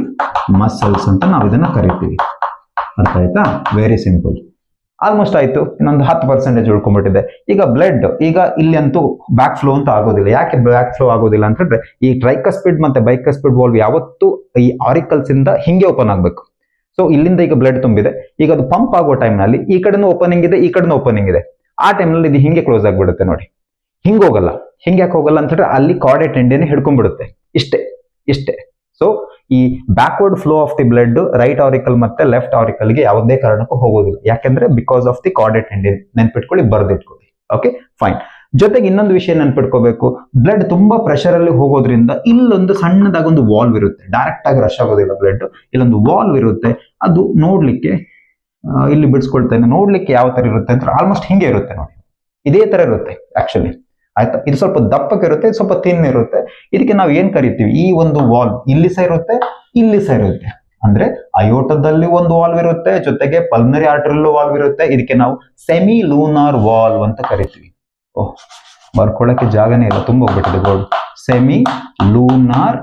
ಮಸಲ್ಸ್ ಅಂತ ನಾವು ಇದನ್ನ ಕರಿತೀವಿ. ಅರ್ಥ ಆಯ್ತಾ? Very simple. ಆಲ್ಮೋಸ್ಟ್ ಆಯ್ತು. ಇನ್ನೊಂದು 10% ಉಳ್ಕೊಂಡ್ಬಿಟ್ಟಿದೆ. ಈಗ ಬ್ಲಡ್ ಈಗ ಇಲ್ಲಿ ಅಂತೂ ಬ್ಯಾಕ್ ಫ್ಲೋ ಅಂತ ಆಗೋದಿಲ್ಲ. ಯಾಕೆ ಬ್ಯಾಕ್ ಫ್ಲೋ ಆಗೋದಿಲ್ಲ ಅಂತ ಹೇಳಿದ್ರೆ ಈ ಟ್ರೈಕಸ್ಪಿಡ್ ಮತ್ತೆ ಬೈಕಸ್ಪಿಡ್ ವಾಲ್ವ್ ಯಾವತ್ತು ಈ ಆರಿಕಲ್ಸ್ ಇಂದ ಹಿಂಗೆ ಓಪನ್ ಆಗ್ಬೇಕು. ಸೊ ಇಲ್ಲಿಂದ ಈಗ ಬ್ಲಡ್ ತುಂಬಿದೆ, ಈಗ ಅದು ಪಂಪ್ ಆಗೋ ಟೈಮ್ನಲ್ಲಿ ಈ ಕಡೆನೂ ಓಪನಿಂಗ್ ಇದೆ, ಈ ಕಡೆನೂ ಓಪನಿಂಗ್ ಇದೆ. ಆ ಟೈಮ್ನಲ್ಲಿ ಇದು ಹಿಂಗೆ ಕ್ಲೋಸ್ ಆಗಿಬಿಡುತ್ತೆ ನೋಡಿ. ಹಿಂಗೋಗಲ್ಲ. ಹಿಂಗೆ ಯಾಕೆ ಹೋಗಲ್ಲ ಅಂತ ಹೇಳಿದ್ರೆ ಅಲ್ಲಿ ಕಾರ್ಡೆಟ್ ಎಂಡಿನ ಹಿಡ್ಕೊಂಡ್ಬಿಡುತ್ತೆ. ಇಷ್ಟೇ ಇಷ್ಟೇ. ಸೊ ಈ backward flow of the blood right auricle ಮತ್ತೆ ಲೆಫ್ಟ್ ಆರಿಕಲ್ ಗೆ ಯಾವುದೇ ಕಾರಣಕ್ಕೂ ಹೋಗೋದಿಲ್ಲ. ಯಾಕೆಂದ್ರೆ because of the chordae tendineae. ನೆನ್ಪಿಟ್ಕೊಳ್ಳಿ, ಬರ್ದಿಟ್ಕೊಳ್ಳಿ. Okay fine. ಜೊತೆಗೆ ಇನ್ನೊಂದು ವಿಷಯ ನೆನ್ಪಿಟ್ಕೋಬೇಕು, ಬ್ಲಡ್ ತುಂಬಾ ಪ್ರೆಷರ್ ಅಲ್ಲಿ ಹೋಗೋದ್ರಿಂದ ಇಲ್ಲೊಂದು ಸಣ್ಣದಾಗಿ ಒಂದು ವಾಲ್ವ್ ಇರುತ್ತೆ. ಡೈರೆಕ್ಟ್ ಆಗಿ ರಶ್ ಆಗೋದಿಲ್ಲ ಬ್ಲಡ್. ಇಲ್ಲೊಂದು ವಾಲ್ವ್ ಇರುತ್ತೆ. ಅದು ನೋಡ್ಲಿಕ್ಕೆ ಇಲ್ಲಿ ಬಿಡಿಸ್ಕೊಳ್ತೇನೆ, ನೋಡ್ಲಿಕ್ಕೆ ಯಾವ ತರ ಇರುತ್ತೆ ಅಂತ ಆಲ್ಮೋಸ್ಟ್ ಹಿಂಗೆ ಇರುತ್ತೆ ನೋಡಿ. ಇದೇ ತರ ಇರುತ್ತೆ ಆಕ್ಚುಲಿ. ಆಯ್ತಾ? ಇದು ಸ್ವಲ್ಪ ದಪ್ಪಕ್ಕೆ ಇರುತ್ತೆ, ಸ್ವಲ್ಪ ತಿನ್ ಇರುತ್ತೆ. ಇದಕ್ಕೆ ನಾವು ಏನ್ ಕರಿತೀವಿ, ಈ ಒಂದು ವಾಲ್ವ್ ಇಲ್ಲಿ ಸಹ ಇರುತ್ತೆ, ಇಲ್ಲಿ ಸಹ ಇರುತ್ತೆ. ಅಂದ್ರೆ ಅಯೋಟದಲ್ಲಿ ಒಂದು ವಾಲ್ವ್ ಇರುತ್ತೆ, ಜೊತೆಗೆ ಪಲ್ಮನರಿ ಆರ್ಟರಿಯಲ್ಲೂ ವಾಲ್ವ್ ಇರುತ್ತೆ. ಇದಕ್ಕೆ ನಾವು ಸೆಮಿ ಲೂನಾರ್ ವಾಲ್ವ್ ಅಂತ ಕರಿತೀವಿ. ಓಹ್, ಬರ್ಕೊಳ್ಳಕ್ಕೆ ಜಾಗನೇ ಇಲ್ಲ, ತುಂಬ ಹೋಗ್ಬಿಟ್ಟಿದೆ ಬೋರ್ಡ್. ಸೆಮಿ ಲೂನಾರ್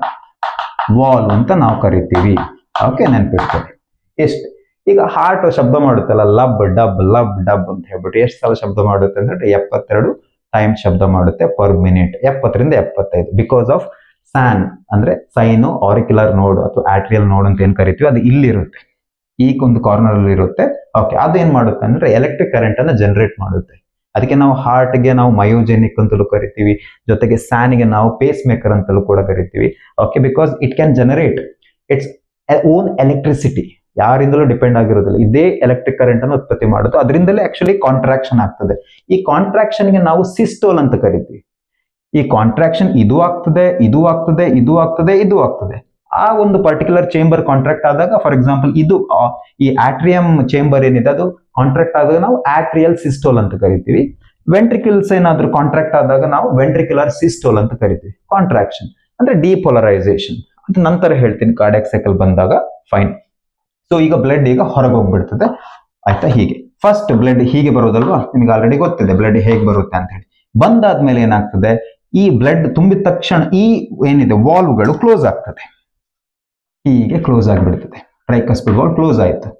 ವಾಲ್ವ್ ಅಂತ ನಾವು ಕರಿತೀವಿ. ಓಕೆ, ನೆನ್ಪಿಟ್ಕೊಳ್ಳಿ. ಎಷ್ಟು ಈಗ ಹಾರ್ಟ್ ಶಬ್ದ ಮಾಡುತ್ತಲ್ಲ, ಲಬ್ ಡಬ್ ಲಬ್ ಡಬ್ ಅಂತ ಹೇಳ್ಬಿಟ್ಟು ಎಷ್ಟು ಸಲ ಶಬ್ದ ಮಾಡುತ್ತೆ ಅಂದ್ರೆ 72 ಟೈಮ್ ಶಬ್ದ ಮಾಡುತ್ತೆ ಪರ್ ಮಿನಿಟ್. 70ರಿಂದ 75. ಬಿಕಾಸ್ ಆಫ್ ಸ್ಯಾನ್ ಅಂದ್ರೆ ಸೈನೋ ಆರಿಕ್ಯುಲರ್ ನೋಡ್ ಅಥವಾ ಆಟ್ರಿಯಲ್ ನೋಡ್ ಅಂತ ಏನ್ ಕರಿತೀವಿ, ಅದು ಇಲ್ಲಿರುತ್ತೆ, ಈ ಒಂದು ಕಾರ್ನರ್ ಅಲ್ಲಿ ಇರುತ್ತೆ. ಓಕೆ, ಅದು ಏನ್ ಮಾಡುತ್ತೆ ಅಂದ್ರೆ ಎಲೆಕ್ಟ್ರಿಕ್ ಕರೆಂಟ್ ಅನ್ನ ಜನರೇಟ್ ಮಾಡುತ್ತೆ. ಅದಕ್ಕೆ ನಾವು ಹಾರ್ಟ್ ಗೆ ನಾವು ಮಯೋಜೆನಿಕ್ ಅಂತಲೂ ಕರಿತೀವಿ, ಜೊತೆಗೆ ಸ್ಯಾನ್ ಗೆ ನಾವು ಪೇಸ್ ಮೇಕರ್ ಅಂತಲೂ ಕೂಡ ಕರಿತೀವಿ. Okay, because it can generate its own electricity. ಯಾರಿಂದಲೂ ಡಿಪೆಂಡ್ ಆಗಿರೋದಿಲ್ಲ. ಇದೇ ಎಲೆಕ್ಟ್ರಿಕ್ ಕರೆಂಟ್ ಅನ್ನು ಉತ್ಪತ್ತಿ ಮಾಡೋದು. ಅದರಿಂದಲೇ ಆಕ್ಚುಲಿ ಕಾಂಟ್ರಾಕ್ಷನ್ ಆಗ್ತದೆ. ಈ ಕಾಂಟ್ರಾಕ್ಷನ್ ಗೆ ನಾವು ಸಿಸ್ಟೋಲ್ ಅಂತ ಕರಿತೀವಿ. ಈ ಕಾಂಟ್ರಾಕ್ಷನ್ ಇದು ಆಗ್ತದೆ, ಇದು ಆಗ್ತದೆ, ಇದು ಆಗ್ತದೆ, ಇದು ಆಗ್ತದೆ. ಆ ಒಂದು ಪರ್ಟಿಕ್ಯುಲರ್ ಚೇಂಬರ್ ಕಾಂಟ್ರಾಕ್ಟ್ ಆದಾಗ, ಫಾರ್ ಎಕ್ಸಾಂಪಲ್ ಇದು ಈ ಆಟ್ರಿಯಂ ಚೇಂಬರ್ ಏನಿದೆ ಅದು ಕಾಂಟ್ರಾಕ್ಟ್ ಆದಾಗ ನಾವು ಆಟ್ರಿಯಲ್ ಸಿಸ್ಟೋಲ್ ಅಂತ ಕರಿತೀವಿ. ವೆಂಟ್ರಿಕಲ್ಸ್ ಏನಾದ್ರೂ ಕಾಂಟ್ರಾಕ್ಟ್ ಆದಾಗ ನಾವು ವೆಂಟ್ರಿಕ್ಯುಲರ್ ಸಿಸ್ಟೋಲ್ ಅಂತ ಕರಿತೀವಿ. ಕಾಂಟ್ರಾಕ್ಷನ್ ಅಂದ್ರೆ ಡಿಪೋಲರೈಸೇಷನ್. ಅದು ನಂತರ ಹೇಳ್ತೀನಿ ಕಾರ್ಡಿಯಾಕ್ ಸೈಕಲ್ ಬಂದಾಗ. ಫೈನ್. ಸೊ ಈಗ ಬ್ಲಡ್ ಈಗ ಹೊರಗೆ ಹೋಗ್ಬಿಡ್ತದೆ. ಆಯ್ತಾ? ಹೀಗೆ ಫಸ್ಟ್ ಬ್ಲಡ್ ಹೀಗೆ ಬರೋದಲ್ವಾ, ನಿಮಗೆ ಆಲ್ರೆಡಿ ಗೊತ್ತಿದೆ ಬ್ಲಡ್ ಹೇಗೆ ಬರುತ್ತೆ ಅಂತ ಹೇಳಿ. ಬಂದಾದ್ಮೇಲೆ ಏನಾಗ್ತದೆ, ಈ ಬ್ಲಡ್ ತುಂಬಿದ ತಕ್ಷಣ ಈ ಏನಿದೆ ವಾಲ್ವ್ಗಳು ಕ್ಲೋಸ್ ಆಗ್ತದೆ. ಹೀಗೆ ಕ್ಲೋಸ್ ಆಗಿಬಿಡ್ತದೆ. ಟ್ರೈಕಸ್ಪಿಡ್ ವಾಲ್ವ್ ಕ್ಲೋಸ್ ಆಯ್ತು.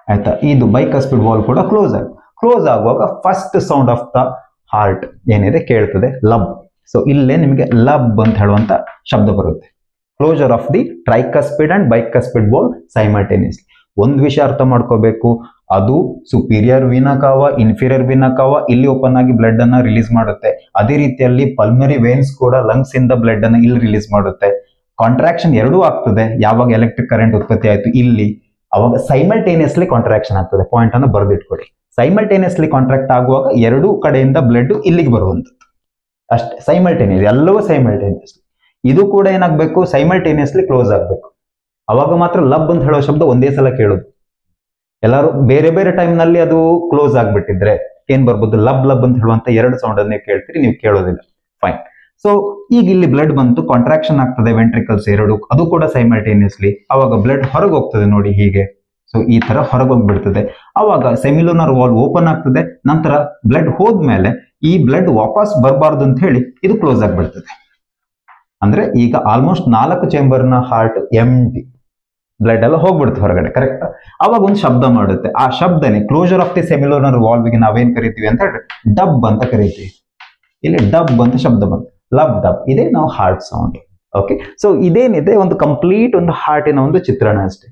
ಆಯ್ತಾ? ಇದು ಬೈಕಸ್ಪಿಡ್ ವಾಲ್ವ್ ಕೂಡ ಕ್ಲೋಸ್ ಆಯ್ತು. ಕ್ಲೋಸ್ ಆಗುವಾಗ first sound of the heart ಏನಿದೆ ಕೇಳ್ತದೆ, ಲಬ್. ಸೊ ಇಲ್ಲೇ ನಿಮಗೆ ಲಬ್ ಅಂತ ಹೇಳುವಂತ ಶಬ್ದ ಬರುತ್ತೆ. Closure of the tricuspid and bicuspid valve simultaneously. ಒಂದು ವಿಷಯ ಅರ್ಥ ಮಾಡ್ಕೋಬೇಕು, ಅದು superior vena cava, inferior vena cava ಇಲ್ಲಿ ಓಪನ್ ಆಗಿ ಬ್ಲಡ್ ಅನ್ನ ರಿಲೀಸ್ ಮಾಡುತ್ತೆ. ಅದೇ ರೀತಿಯಲ್ಲಿ ಪಲ್ಮನರಿ ವೇನ್ಸ್ ಕೂಡ ಲಂಗ್ಸ್ ಇಂದ ಬ್ಲಡ್ ಅನ್ನ ಇಲ್ಲಿ ರಿಲೀಸ್ ಮಾಡುತ್ತೆ. ಕಾಂಟ್ರಾಕ್ಷನ್ ಎರಡೂ ಆಗ್ತದೆ. ಯಾವಾಗ ಎಲೆಕ್ಟ್ರಿಕ್ ಕರೆಂಟ್ ಉತ್ಪತ್ತಿ ಆಯ್ತು ಇಲ್ಲಿ, ಅವಾಗ ಸೈಮಲ್ಟೇನಿಯಸ್ಲಿ ಕಾಂಟ್ರಾಕ್ಷನ್ ಆಗ್ತದೆ. ಪಾಯಿಂಟ್ ಅನ್ನು ಬರೆದಿಟ್ಕೊಡಿ. ಸೈಮಲ್ಟೇನಿಯಸ್ಲಿ ಕಾಂಟ್ರಾಕ್ಟ್ ಆಗುವಾಗ ಎರಡೂ ಕಡೆಯಿಂದ ಬ್ಲಡ್ ಇಲ್ಲಿಗೆ ಬರುವಂಥದ್ದು ಅಷ್ಟೇ. ಸೈಮಲ್ಟೇನಿಯಸ್, ಎಲ್ಲವೂ ಸೈಮಲ್ಟೇನಿಯಸ್ಲಿ. ಇದು ಕೂಡ ಏನಾಗಬೇಕು, ಸೈಮಲ್ಟೇನಿಯಸ್ಲಿ ಕ್ಲೋಸ್ ಆಗಬೇಕು. ಅವಾಗ ಮಾತ್ರ ಲಬ್ ಅಂತ ಹೇಳೋ ಶಬ್ದ ಒಂದೇ ಸಲ ಕೇಳೋದು. ಎಲ್ಲರೂ ಬೇರೆ ಬೇರೆ ಟೈಮ್ ನಲ್ಲಿ ಅದು ಕ್ಲೋಸ್ ಆಗ್ಬಿಟ್ಟಿದ್ರೆ ಏನ್ ಬರ್ಬೋದು, ಲಬ್ ಲಬ್ ಅಂತ ಹೇಳುವಂತ ಎರಡು ಸೌಂಡ್ ಅನ್ನ ಕೇಳ್ತೀರಿ, ನೀವು ಕೇಳೋದಿಲ್ಲ. ಫೈನ್. ಸೊ ಈಗ ಇಲ್ಲಿ ಬ್ಲಡ್ ಬಂತು, ಕಾಂಟ್ರಾಕ್ಷನ್ ಆಗ್ತದೆ ವೆಂಟ್ರಿಕಲ್ಸ್ ಎರಡು, ಅದು ಕೂಡ ಸೈಮಲ್ಟೇನಿಯಸ್ಲಿ. ಅವಾಗ ಬ್ಲಡ್ ಹೊರಗೆ ಹೋಗ್ತದೆ ನೋಡಿ ಹೀಗೆ. ಸೊ ಈ ತರ ಹೊರಗೆ ಹೋಗ್ಬಿಡ್ತದೆ. ಅವಾಗ ಸೆಮಿಲೋನರ್ ವಾಲ್ವ್ ಓಪನ್ ಆಗ್ತದೆ. ನಂತರ ಬ್ಲಡ್ ಹೋದ್ಮೇಲೆ ಈ ಬ್ಲಡ್ ವಾಪಸ್ ಬರಬಾರ್ದು ಅಂತ ಹೇಳಿ ಇದು ಕ್ಲೋಸ್ ಆಗ್ಬಿಡ್ತದೆ. ಅಂದ್ರೆ ಈಗ ಆಲ್ಮೋಸ್ಟ್ 4 ಚೇಂಬರ್ನ ಹಾರ್ಟ್ ಎಂಟಿ, ಬ್ಲಡ್ ಎಲ್ಲ ಹೋಗ್ಬಿಡುತ್ತೆ ಹೊರಗಡೆ. ಕರೆಕ್ಟ್? ಅವಾಗ ಒಂದು ಶಬ್ದ ಮಾಡುತ್ತೆ. ಆ ಶಬ್ದನೇ ಕ್ಲೋಜರ್ ಆಫ್ ದಿ ಸೆಮಿಲೋನರ್ ವಾಲ್ವ್ಗೆ ನಾವೇನ್ ಕರಿತೀವಿ ಅಂತ ಹೇಳಿದ್ರೆ ಡಬ್ ಅಂತ ಕರಿತೀವಿ. ಇಲ್ಲಿ ಡಬ್ ಅಂತ ಶಬ್ದ ಬಂತು, ಲಬ್ ಡಬ್. ಇದೇ ನಾವು ಹಾರ್ಟ್ ಸೌಂಡ್. ಓಕೆ, ಸೊ ಇದೇನಿದೆ ಒಂದು ಕಂಪ್ಲೀಟ್ ಒಂದು ಹಾರ್ಟಿನ ಒಂದು ಚಿತ್ರಣ ಅಷ್ಟೇ.